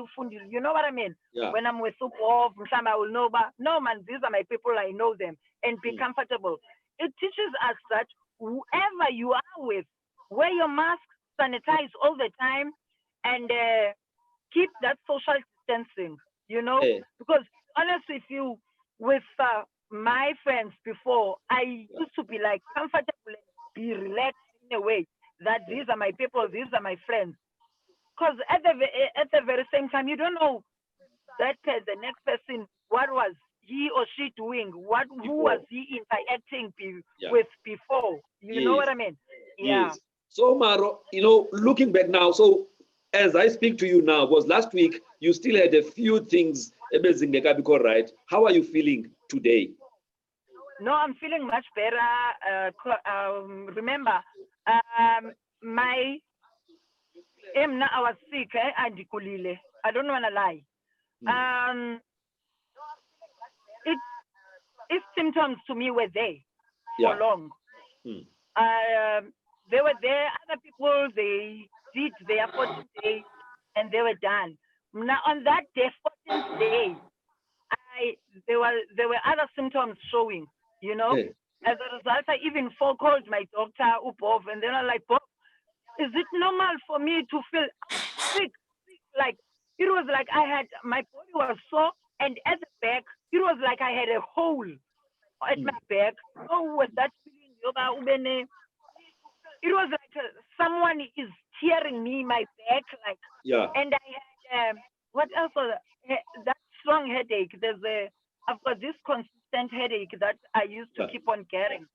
C: you know what I mean? When I'm with Bob, I will know, but no man, these are my people, I know them, and be comfortable. It teaches us that whoever you are with, wear your mask, sanitize all the time, and keep that social distancing, because honest with you, with my friends before, I used to be like comfortable and be relaxed in a way that these are my people, these are my friends. Because at the very same time, you don't know that the next person, what was he or she doing? Who was he interacting with before? You know what I mean? Yeah.
B: Yes. So Maro, looking back now, so as I speak to you now, because last week you still had a few things amazing, right? How are you feeling today?
C: No, I'm feeling much better. Remember, my I was sick, and I don't want to lie. Its symptoms to me were there for long. They were there. Other people, they did their 14 days and they were done. Now on that day, 14th day, there were other symptoms showing. As a result, I even called my doctor, Bob, and then I'm like, Bob, is it normal for me to feel sick? Like it was like my body was sore, and at the back, it was like I had a hole at my back. Oh, was that feeling? It was like someone is tearing me my back, like.
B: Yeah.
C: And I had what else was that strong headache? I've got this consistent headache that I used to keep on getting,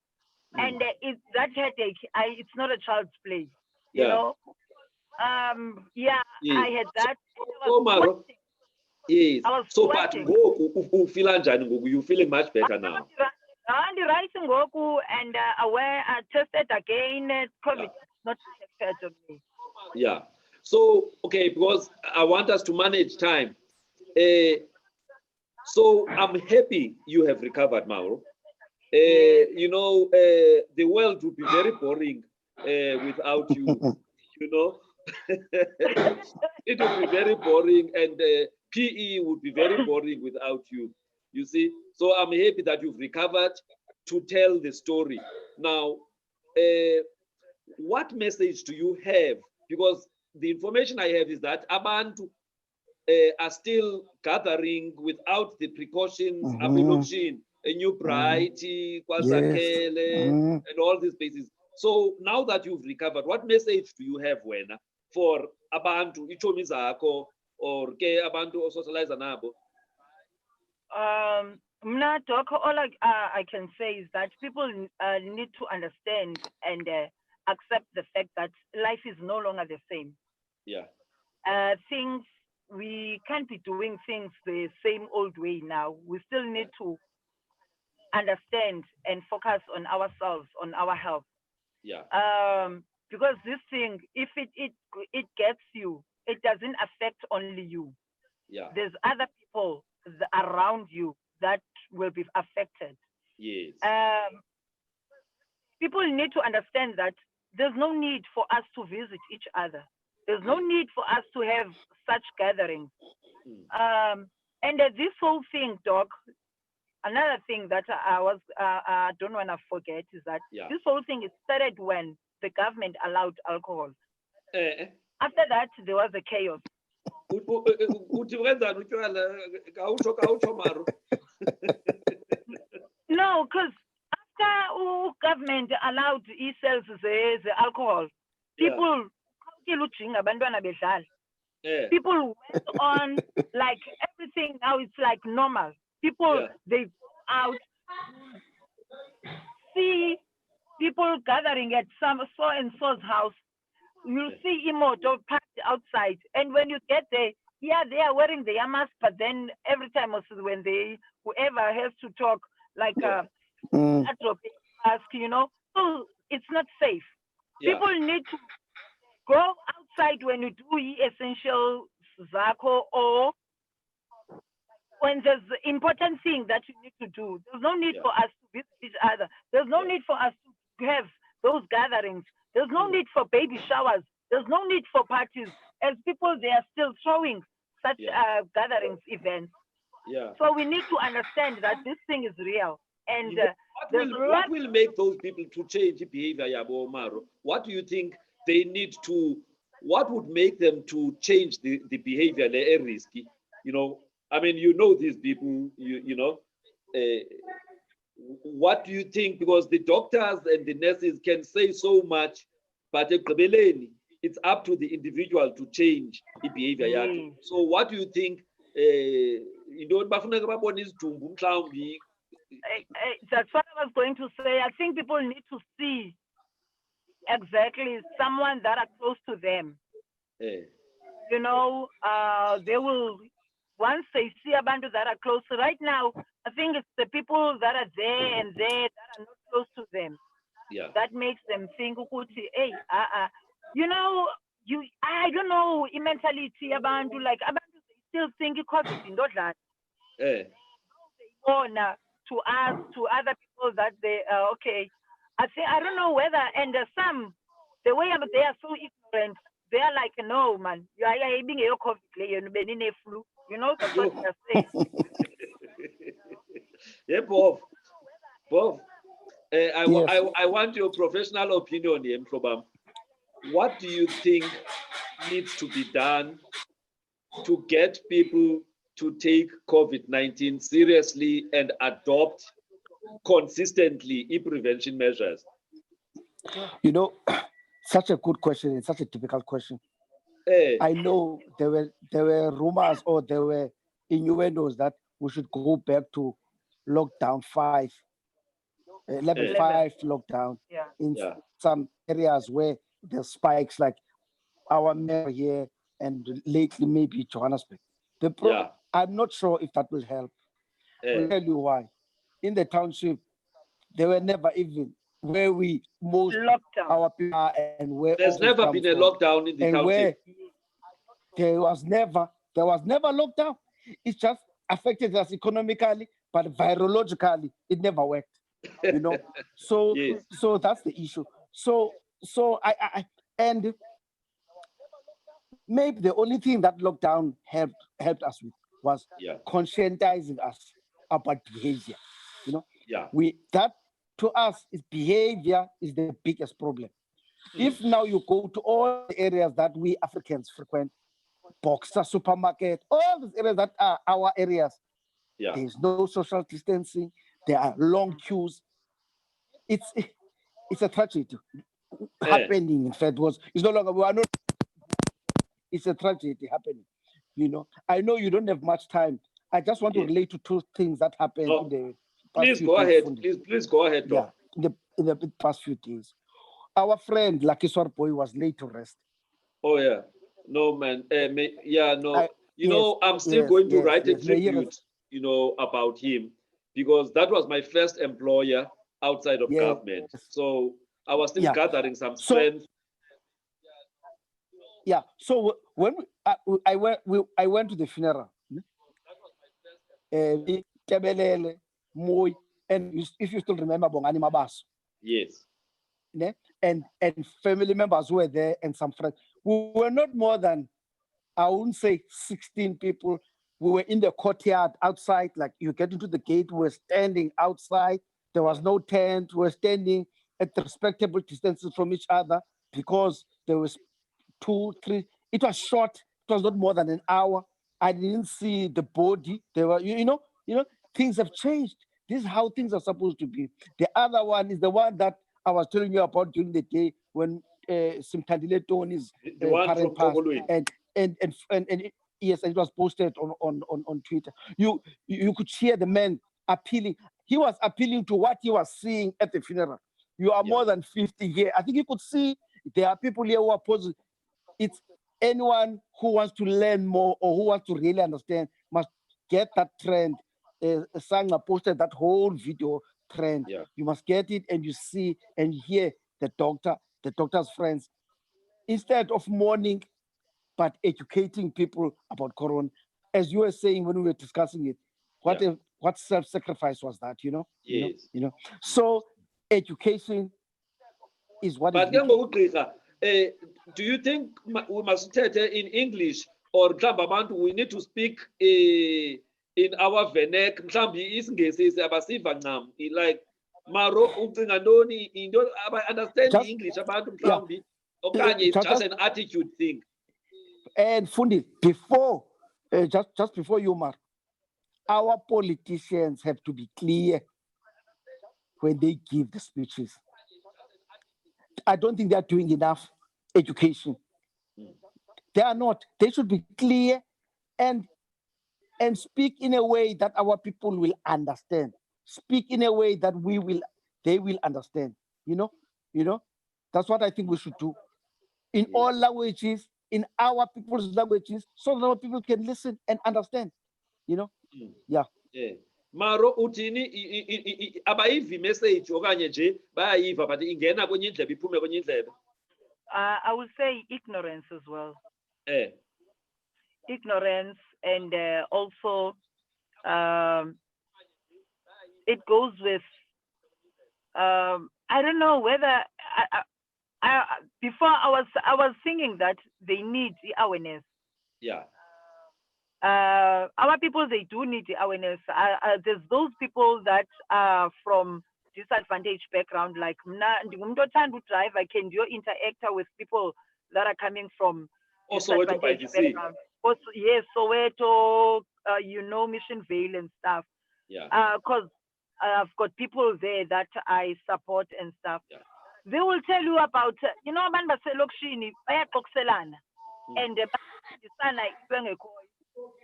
C: and that headache, it's not a child's play, you know. I had that.
B: So Maro, yes. So but
C: sweating.
B: you feeling much better now.
C: And I tested again. COVID not affected on me.
B: Yeah. So okay, because I want us to manage time. So I'm happy you have recovered, Mauro. The world would be very boring without you. It would be very boring, and PE would be very boring without you. You see, so I'm happy that you've recovered to tell the story. Now, what message do you have? Because the information I have is that Abantu are still gathering without the precautions, a new bright, and all these places. So now that you've recovered, what message do you have, Wena, for Abantu, Ichomizako, or ke Abantu socialize nabo?
C: Doc, all I can say is that people need to understand and accept the fact that life is no longer the same.
B: Yeah.
C: We can't be doing things the same old way now. We still need to understand and focus on ourselves, on our health.
B: Yeah.
C: Because this thing, if it gets you, it doesn't affect only you.
B: Yeah.
C: There's other people around you that will be affected.
B: Yes.
C: People need to understand that there's no need for us to visit each other. There's no need for us to have such gatherings. And this whole thing, Doc, another thing that I don't want to forget is that this whole thing started when the government allowed alcohol. After that, there was a chaos. No, because after government allowed e-cells the alcohol, people people went on like everything now. It's like normal. People they go out, see people gathering at some so and so's house. You'll see Imoto parked outside, and when you get there, they are wearing the mask, but then every time also when whoever has to talk like mask, so it's not safe. People need to go outside when you do essential zako, or when there's important thing that you need to do. There's no need for us to visit each other. There's no need for us to have those gatherings. There's no need for baby showers. There's no need for parties. As people, they are still throwing such gatherings, events.
B: Yeah.
C: So we need to understand that this thing is real. And
B: what will make those people to change behavior, Yabo Maro? What do you think they need to? What would make them to change the behavior? They're risky, I mean, these people, what do you think? Because the doctors and the nurses can say so much, but it's up to the individual to change the behavior yakhe. So what do you think?
C: That's what I was going to say. I think people need to see exactly someone that are close to them. You know, they will, once they see abantu that are close. Right now, I think it's the people that are there and there that are not close to them.
B: Yeah.
C: That makes them think, hey, you know, I don't know, mentality abantu, like abantu still think COVID in that. To us, to other people that they okay. I don't know whether, and some, the way they are so ignorant, they are like, no man, you are being a COVID, flu. You know, that's what they're saying.
B: Yeah, Bob. I want your professional opinion here, Mhlobam. What do you think needs to be done to get people to take COVID-19 seriously and adopt consistently prevention measures?
A: You know, such a good question. It's such a difficult question. I know there were rumors or there were innuendos that we should go back to lockdown 5, level 5 lockdown in some areas where the spikes, like our mayor here and lately maybe Johannesburg. I'm not sure if that will help. I'll tell you why. In the township, they were never even where we most
C: lockdown.
A: Our people are and where
B: there's never been a lockdown in the township.
A: There was never lockdown. It's just affected us economically, but virologically, it never worked. You know, so
B: Yes.
A: So that's the issue. So I and maybe the only thing that lockdown helped us with was conscientizing us about behavior. You know, that to us is behavior is the biggest problem. If now you go to all the areas that we Africans frequent, Boxer supermarket, all these areas that are our areas, there's no social distancing, there are long queues. It's a tragedy happening. In fact, it's no longer, we are not, it's a tragedy happening. You know, I know you don't have much time. I just want to relate to 2 things that happened in the past
B: please
A: few
B: go
A: days.
B: ahead. Please go ahead, Doc.
A: In the past few days. Our friend Lucky Boy was laid to rest.
B: Oh yeah, no man. I'm still going to write a tribute, about him, because that was my first employer outside of government. So I was still gathering some strength.
A: So when I went to the funeral, and if you still remember Bongani Mabaso.
B: Yes.
A: And family members were there and some friends. We were not more than, I wouldn't say 16 people. We were in the courtyard outside, like you get into the gate, we were standing outside. There was no tent. We were standing at respectable distances from each other because there was 2, 3. It was short. It was not more than an hour. I didn't see the body. There were, things have changed. This is how things are supposed to be. The other one is the one that I was telling you about during the day when Andile Tony's parent passed, and yes, it was posted on Twitter. You could hear the man appealing. He was appealing to what he was seeing at the funeral. You are more than 50 here. I think you could see there are people here who are positive. It's anyone who wants to learn more or who wants to really understand must get that trend. Sanga posted that whole video trend. You must get it and you see and hear the doctor's friends, instead of mourning, but educating people about Corona. As you were saying when we were discussing it, what self-sacrifice was that,
B: Yes.
A: So education is what
B: but do you think we must tell in English, or we need to speak in our vernacular? Like Maro I understand English about it's just an attitude thing.
A: And Fundi, before just before you, Mar, our politicians have to be clear. when they give the speeches. I don't think they are doing enough education. They are not. They should be clear and speak in a way that our people will understand. Speak in a way that they will understand. You know, that's what I think we should do in all languages, in our people's languages, so that our people can listen and understand. Yeah.
B: Maro uthini abayivi message okanye nje bayayiva but ingena kwenye indlebe iphume kwenye indlebe?
C: I would say ignorance as well. Ignorance, and also it goes with I don't know whether before I was thinking that they need the awareness.
B: Yeah.
C: Our people, they do need the awareness. There's those people that are from disadvantaged background, like drive. I can do interact with people that are coming from disadvantaged background. Also, yes, Soweto, Mission Vale and stuff.
B: Yeah.
C: Because I've got people there that I support and stuff.
B: Yeah.
C: They will tell you about, abantu baselokishini bayaxoxiselana and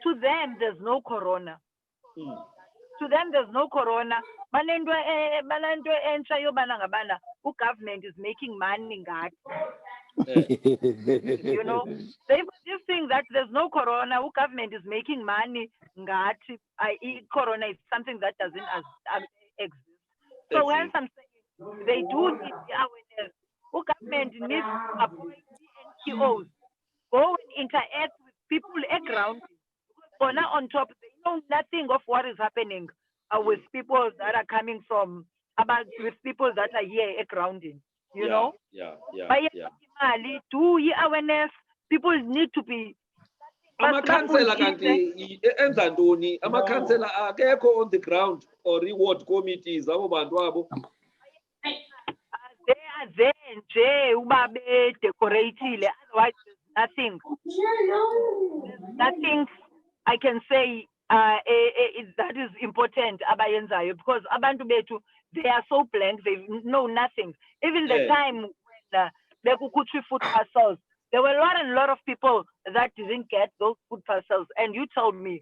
C: to them there's no corona. To them there's no corona. Government is making money. They just think that there's no corona. Government is making money. Corona is something that doesn't exist. So when I'm saying they do need the awareness, government needs to appoint NGOs, go and interact with people around. On top, they know nothing of what is happening with people that are coming from with people that are here grounding. You know?
B: Yeah.
C: Do awareness. People need to be.
B: Amakhansela kanti enza ntoni? Amakhansela akekho on the ground or reward committees abo bantu abo?
C: They are there nje ubabe decorated. Otherwise, nothing. There's nothing I can say that is important abayenzayo, because abantu bethu, they are so blank, they know nothing. Even the time when they could food parcels, there were a lot of people that didn't get those food parcels, and you told me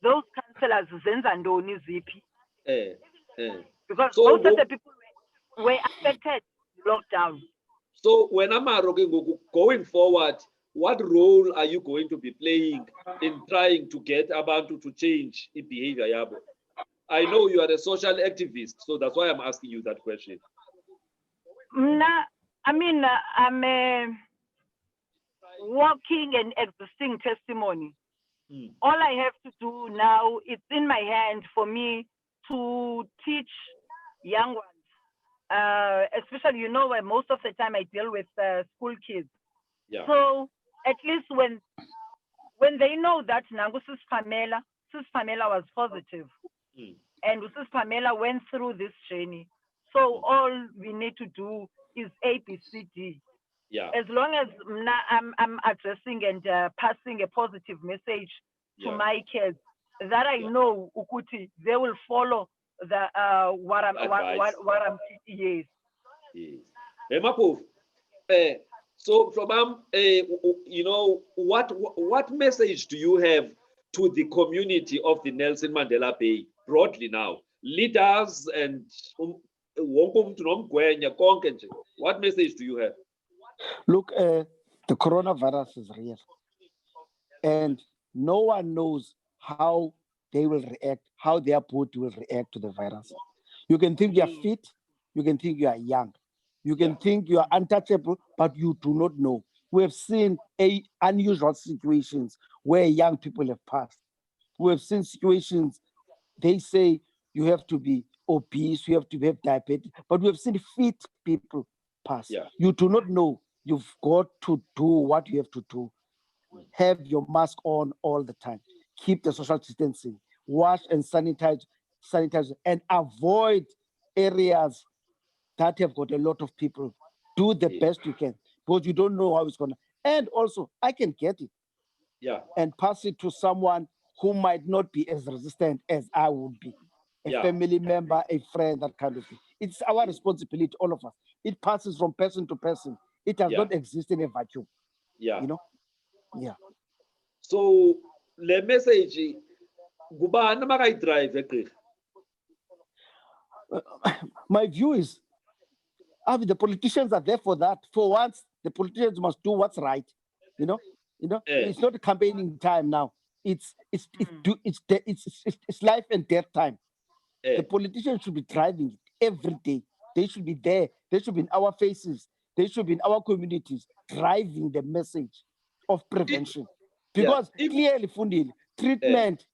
C: those councillors zenza ndoni ziphi? Because most of the people were affected lockdown.
B: So when Amaro going forward, what role are you going to be playing in trying to get abantu to change the behavior yabo? I know you are a social activist, so that's why I'm asking you that question.
C: I'm a walking and existing testimony. All I have to do now, it's in my hand for me to teach young ones, especially, where most of the time I deal with school kids.
B: Yeah.
C: So at least when they know that Nangu Sis Pamela was positive, and Sis Pamela went through this journey. So all we need to do is ABCD.
B: Yeah.
C: As long as I'm addressing and passing a positive message to my kids, that I know Ukuti, they will follow the what I'm teaching.
B: Yes. So, Probam, what message do you have to the community of the Nelson Mandela Bay broadly now? Leaders and what message do you have?
A: Look, the coronavirus is real, and no one knows how they will react, how their body will react to the virus. You can think you are fit, you can think you are young. You can think you are untouchable, but you do not know. We have seen unusual situations where young people have passed. We have seen situations, they say you have to be obese, you have to have diabetes, but we have seen fit people pass.
B: Yeah.
A: You do not know. You've got to do what you have to do. Have your mask on all the time. Keep the social distancing. Wash and sanitize, and avoid areas that have got a lot of people. Do the best you can, because you don't know how it's gonna. And also, I can get it, and pass it to someone who might not be as resistant as I would be. a
B: Yeah.
A: family member, a friend, that kind of thing. It's our responsibility, all of us. It passes from person to person. It does
B: Yeah.
A: not exist in a vacuum,
B: Yeah.
A: you know? Yeah.
B: So le message gubani makayidrive egqirha?
A: My view is, the politicians are there for that. For once, the politicians must do what's right. You know, it's not a campaigning time now. It's life and death time. The politicians should be driving it every day. They should be there. They should be in our faces. They should be in our communities, driving the message of prevention. Because clearly, Fundile, treatment,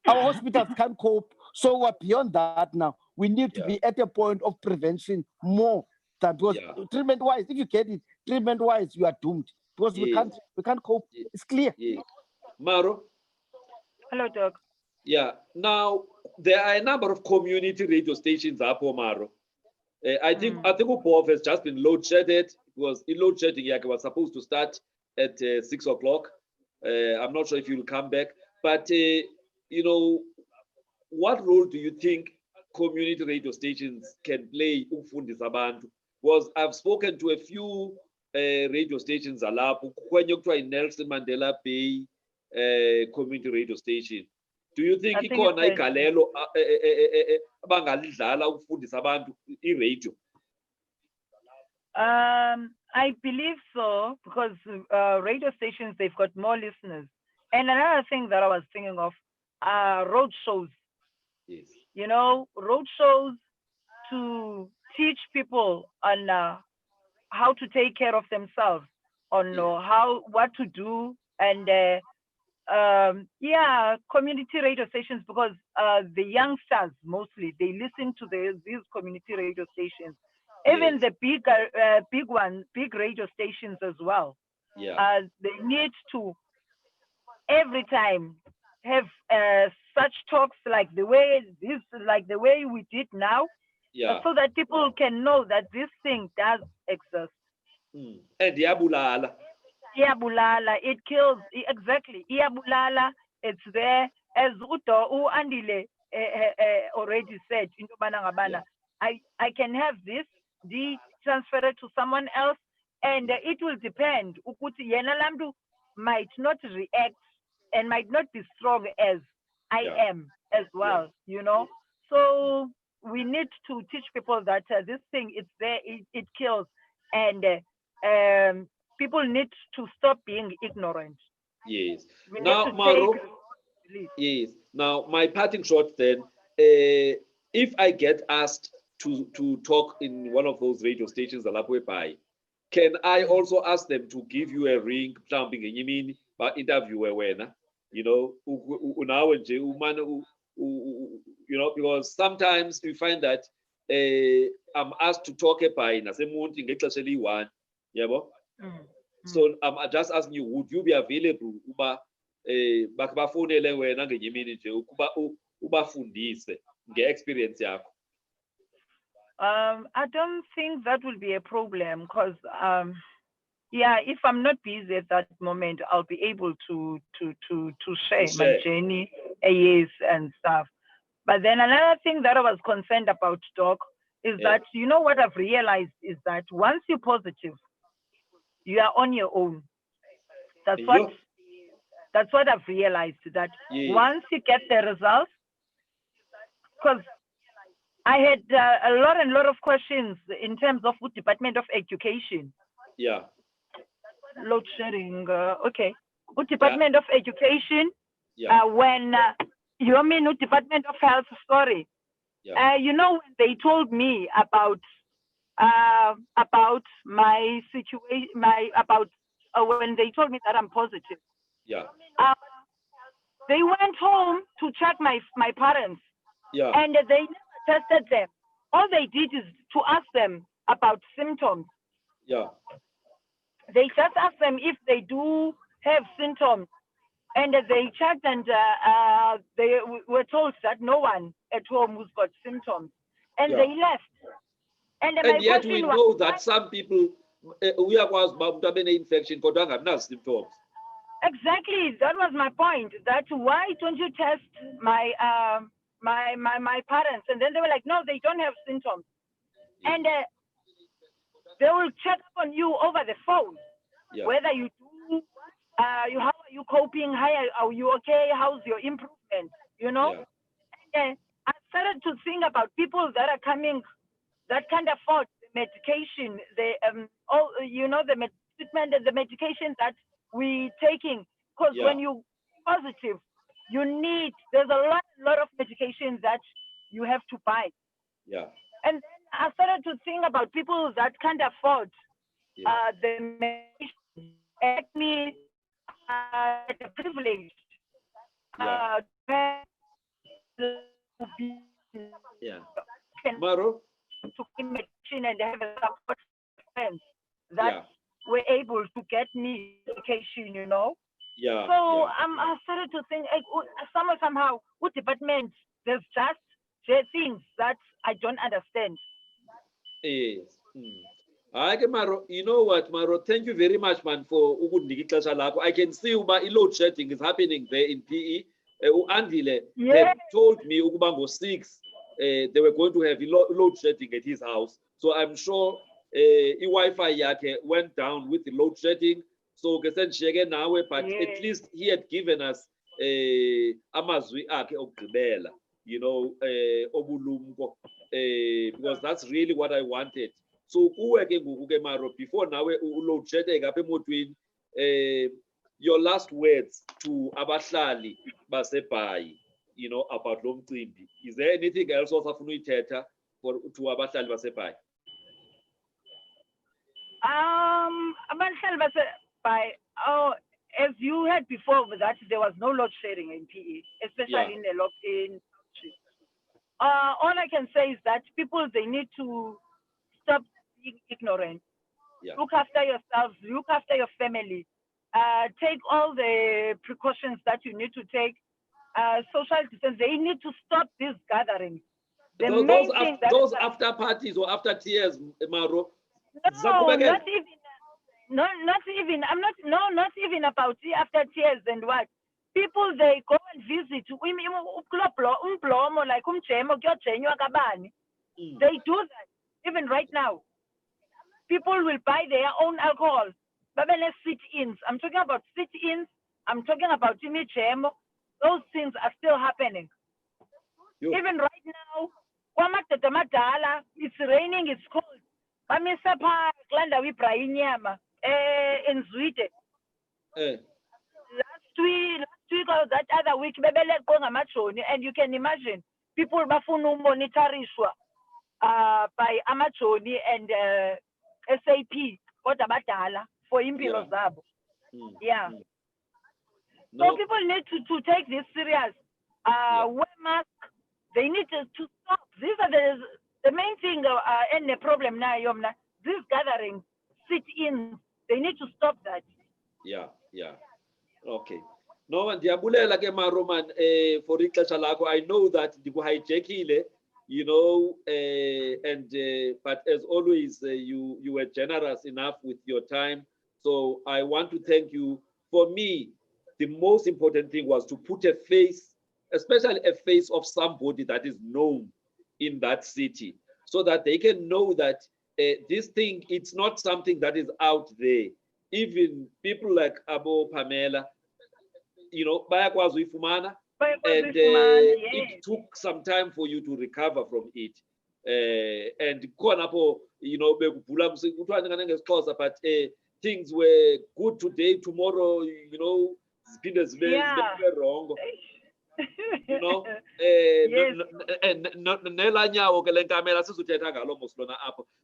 A: our hospitals can't cope. So we're beyond that now. We need to be at a point of prevention more than, because treatment-wise, if you get it, treatment-wise, you are doomed because we can't cope. It's clear.
B: Maro?
C: Hello, Doc.
B: Yeah. Now there are a number of community radio stations up, Maro. I think Bov has just been load shedded. Because load shedding was supposed to start at 6 o'clock. I'm not sure if you'll come back, but what role do you think community radio stations can play ukufundisa abantu? Because I've spoken to a few radio stations alapho kwenye kuthiwa i-Nelson Mandela Bay community radio station. Do you think ikhona igalelo abangalidlala ukufundisa abantu i-radio?
C: I believe so, because radio stations, they've got more listeners. And another thing that I was thinking of are road shows.
B: Yes.
C: You know, road shows to teach people on how to take care of themselves, on what to do, and community radio stations, because the youngsters mostly, they listen to these community radio stations. Even the big radio stations as well.
B: Yeah.
C: They need to every time have such talks like the way we did now, so that people can know that this thing does exist.
B: And Yabulala.
C: Iyabulala, it kills, exactly. Iyabulala, it's there. As Andile already said, I can have this, transfer it to someone else, and it will depend. Ukuthi yena lamdu might not react and might not be strong as I am as well, you know. So we need to teach people that this thing, it's there, it kills, and people need to stop being ignorant.
B: Yes. Now, Maro. Yes. Now, my parting shot then. If I get asked to talk in one of those radio stations, can I also ask them to give you a ring, something in Yimini, but interview a winner? You know, because sometimes we find that I'm asked to talk about one. So I'm just asking you, would you be available? Experience.
C: I don't think that will be a problem, because if I'm not busy at that moment, I'll be able to share my journey, and stuff. But then another thing that I was concerned about, Doc, is that, you know, what I've realized is that once you're positive, you are on your own. That's what I've realized, that once you get the results, because I had a lot of questions in terms of the Department of Education.
B: Yeah.
C: Load sharing. Okay. Department of Education. When you mean Department of Health, sorry. You know, when they told me about my situation, when they told me that I'm positive.
B: Yeah.
C: They went home to check my parents.
B: Yeah.
C: And they never tested them. All they did is to ask them about symptoms.
B: Yeah.
C: They just asked them if they do have symptoms. And they checked, and they were told that no one at home who's got symptoms. And they left. And
B: yet we know that some people, we have infection, but don't have no symptoms.
C: Exactly. That was my point. That why don't you test my my parents, and then they were like, no, they don't have symptoms, and they will check up on you over the phone, whether you do, how are you coping? Are you okay? How's your improvement? You know. And I started to think about people that are coming that can't afford the medication, the the treatment and the medication that we taking. Because when you positive, there's a lot of medication that you have to buy.
B: Yeah.
C: And then I started to think about people that can't afford the medication. And me, the privilege to be
B: Maro?
C: to medication and have a support friends that were able to get me medication, you know. So I started to think somehow what department there's just things that I don't understand.
B: Yes. Okay, Maro, you know what, Maro, thank you very much, man, for I can see load shedding is happening there in PE. Andile had told me Ugubango 6, they were going to have load shedding at his house. So I'm sure Wi-Fi yake went down with the load shedding. So but at least he had given us amazwi akhe okugqibela, you know, obulumko, because that's really what I wanted. So Maro, before now load shedding up emotweni, your last words to abahlali baseBhayi, you know, about lo mcimbi. Is there anything else osafuna uyithetha for to abahlali baseBhayi?
C: Abahlali baseBhayi, as you heard before that there was no load shedding in PE, especially in the lockdown. All I can say is that people, they need to stop being ignorant. Look after yourselves, look after your family. Take all the precautions that you need to take. Social distance, they need to stop these gatherings.
B: Those after parties or after tears, Maro?
C: No, not even. Not even about after tears and what. People, they go and visit. They do that. Even right now. People will buy their own alcohol. Sit-ins. I'm talking about sit-ins. I'm talking about imichemo. Those things are still happening. Even right now, it's raining, it's cold. In Sweden. Last week or that other week, and you can imagine people monitorishwa by Amachoni and SAP for impilo zabo. So people need to take this serious. Wear mask. They need to stop. These are the main thing and the problem now, Yomna. These gatherings, sit-ins, they need to stop that.
B: Okay. No, ndiyabulela ke Maroman for ixesha lakho. I know that ndikuhijackile, you know, but as always, you were generous enough with your time. So I want to thank you. For me, the most important thing was to put a face, especially a face of somebody that is known in that city, so that they can know that this thing, it's not something that is out there. Even people like Pamela, you know, and it took some time for you to recover from it. And you know, but things were good today, tomorrow, you know, wrong. You know,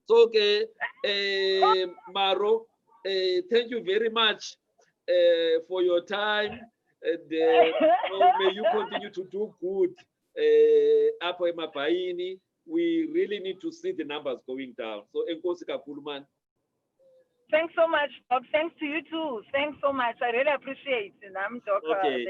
B: so okay, Maro, thank you very much for your time, and may you continue to do good. We really need to see the numbers going down. So enkosi kakhulu man.
C: Thanks so much, Doc. Thanks to you too. Thanks so much. I really appreciate it.
B: Okay.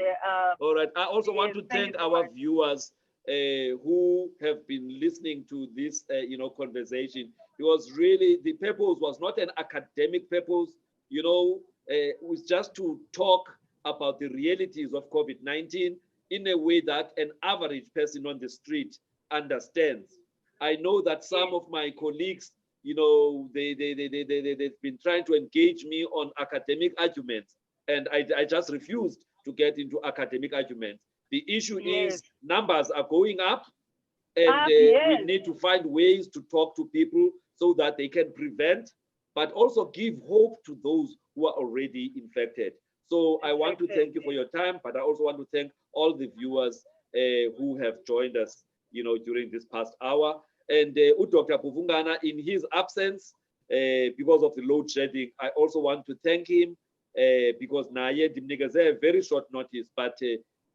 B: All right. I also want to thank our viewers who have been listening to this, you know, conversation. It was really, the purpose was not an academic purpose, you know, it was just to talk about the realities of COVID-19 in a way that an average person on the street understands. I know that some of my colleagues, you know, they've been trying to engage me on academic arguments, and I just refused to get into academic arguments. The issue is numbers are going up, and we need to find ways to talk to people so that they can prevent, but also give hope to those who are already infected. So I want to thank you for your time, but I also want to thank all the viewers who have joined us, you know, during this past hour. And Dr. Bovungana, in his absence, because of the load shedding, I also want to thank him because Naye Dimnigase a very short notice, but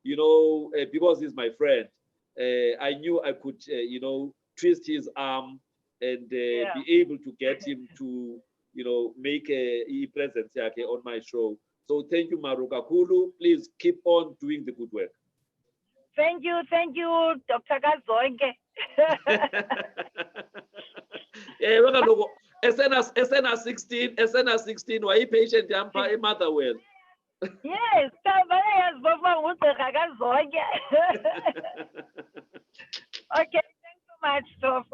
B: you know, because he's my friend, I knew I could, you know, twist his arm and be able to get him to, you know, make a presence on my show. So thank you, Maruka Kulu. Please keep on doing the good work.
C: Thank you, Dr. Gazoike.
B: SNR 16, why patient Yampa, Motherwell.
C: Yes, okay, thanks so much, Doc.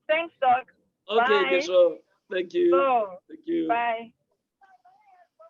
C: Thanks, Doc.
B: Okay,
C: Bye.
B: Kesho. Thank you.
C: Oh,
B: thank you.
C: Bye.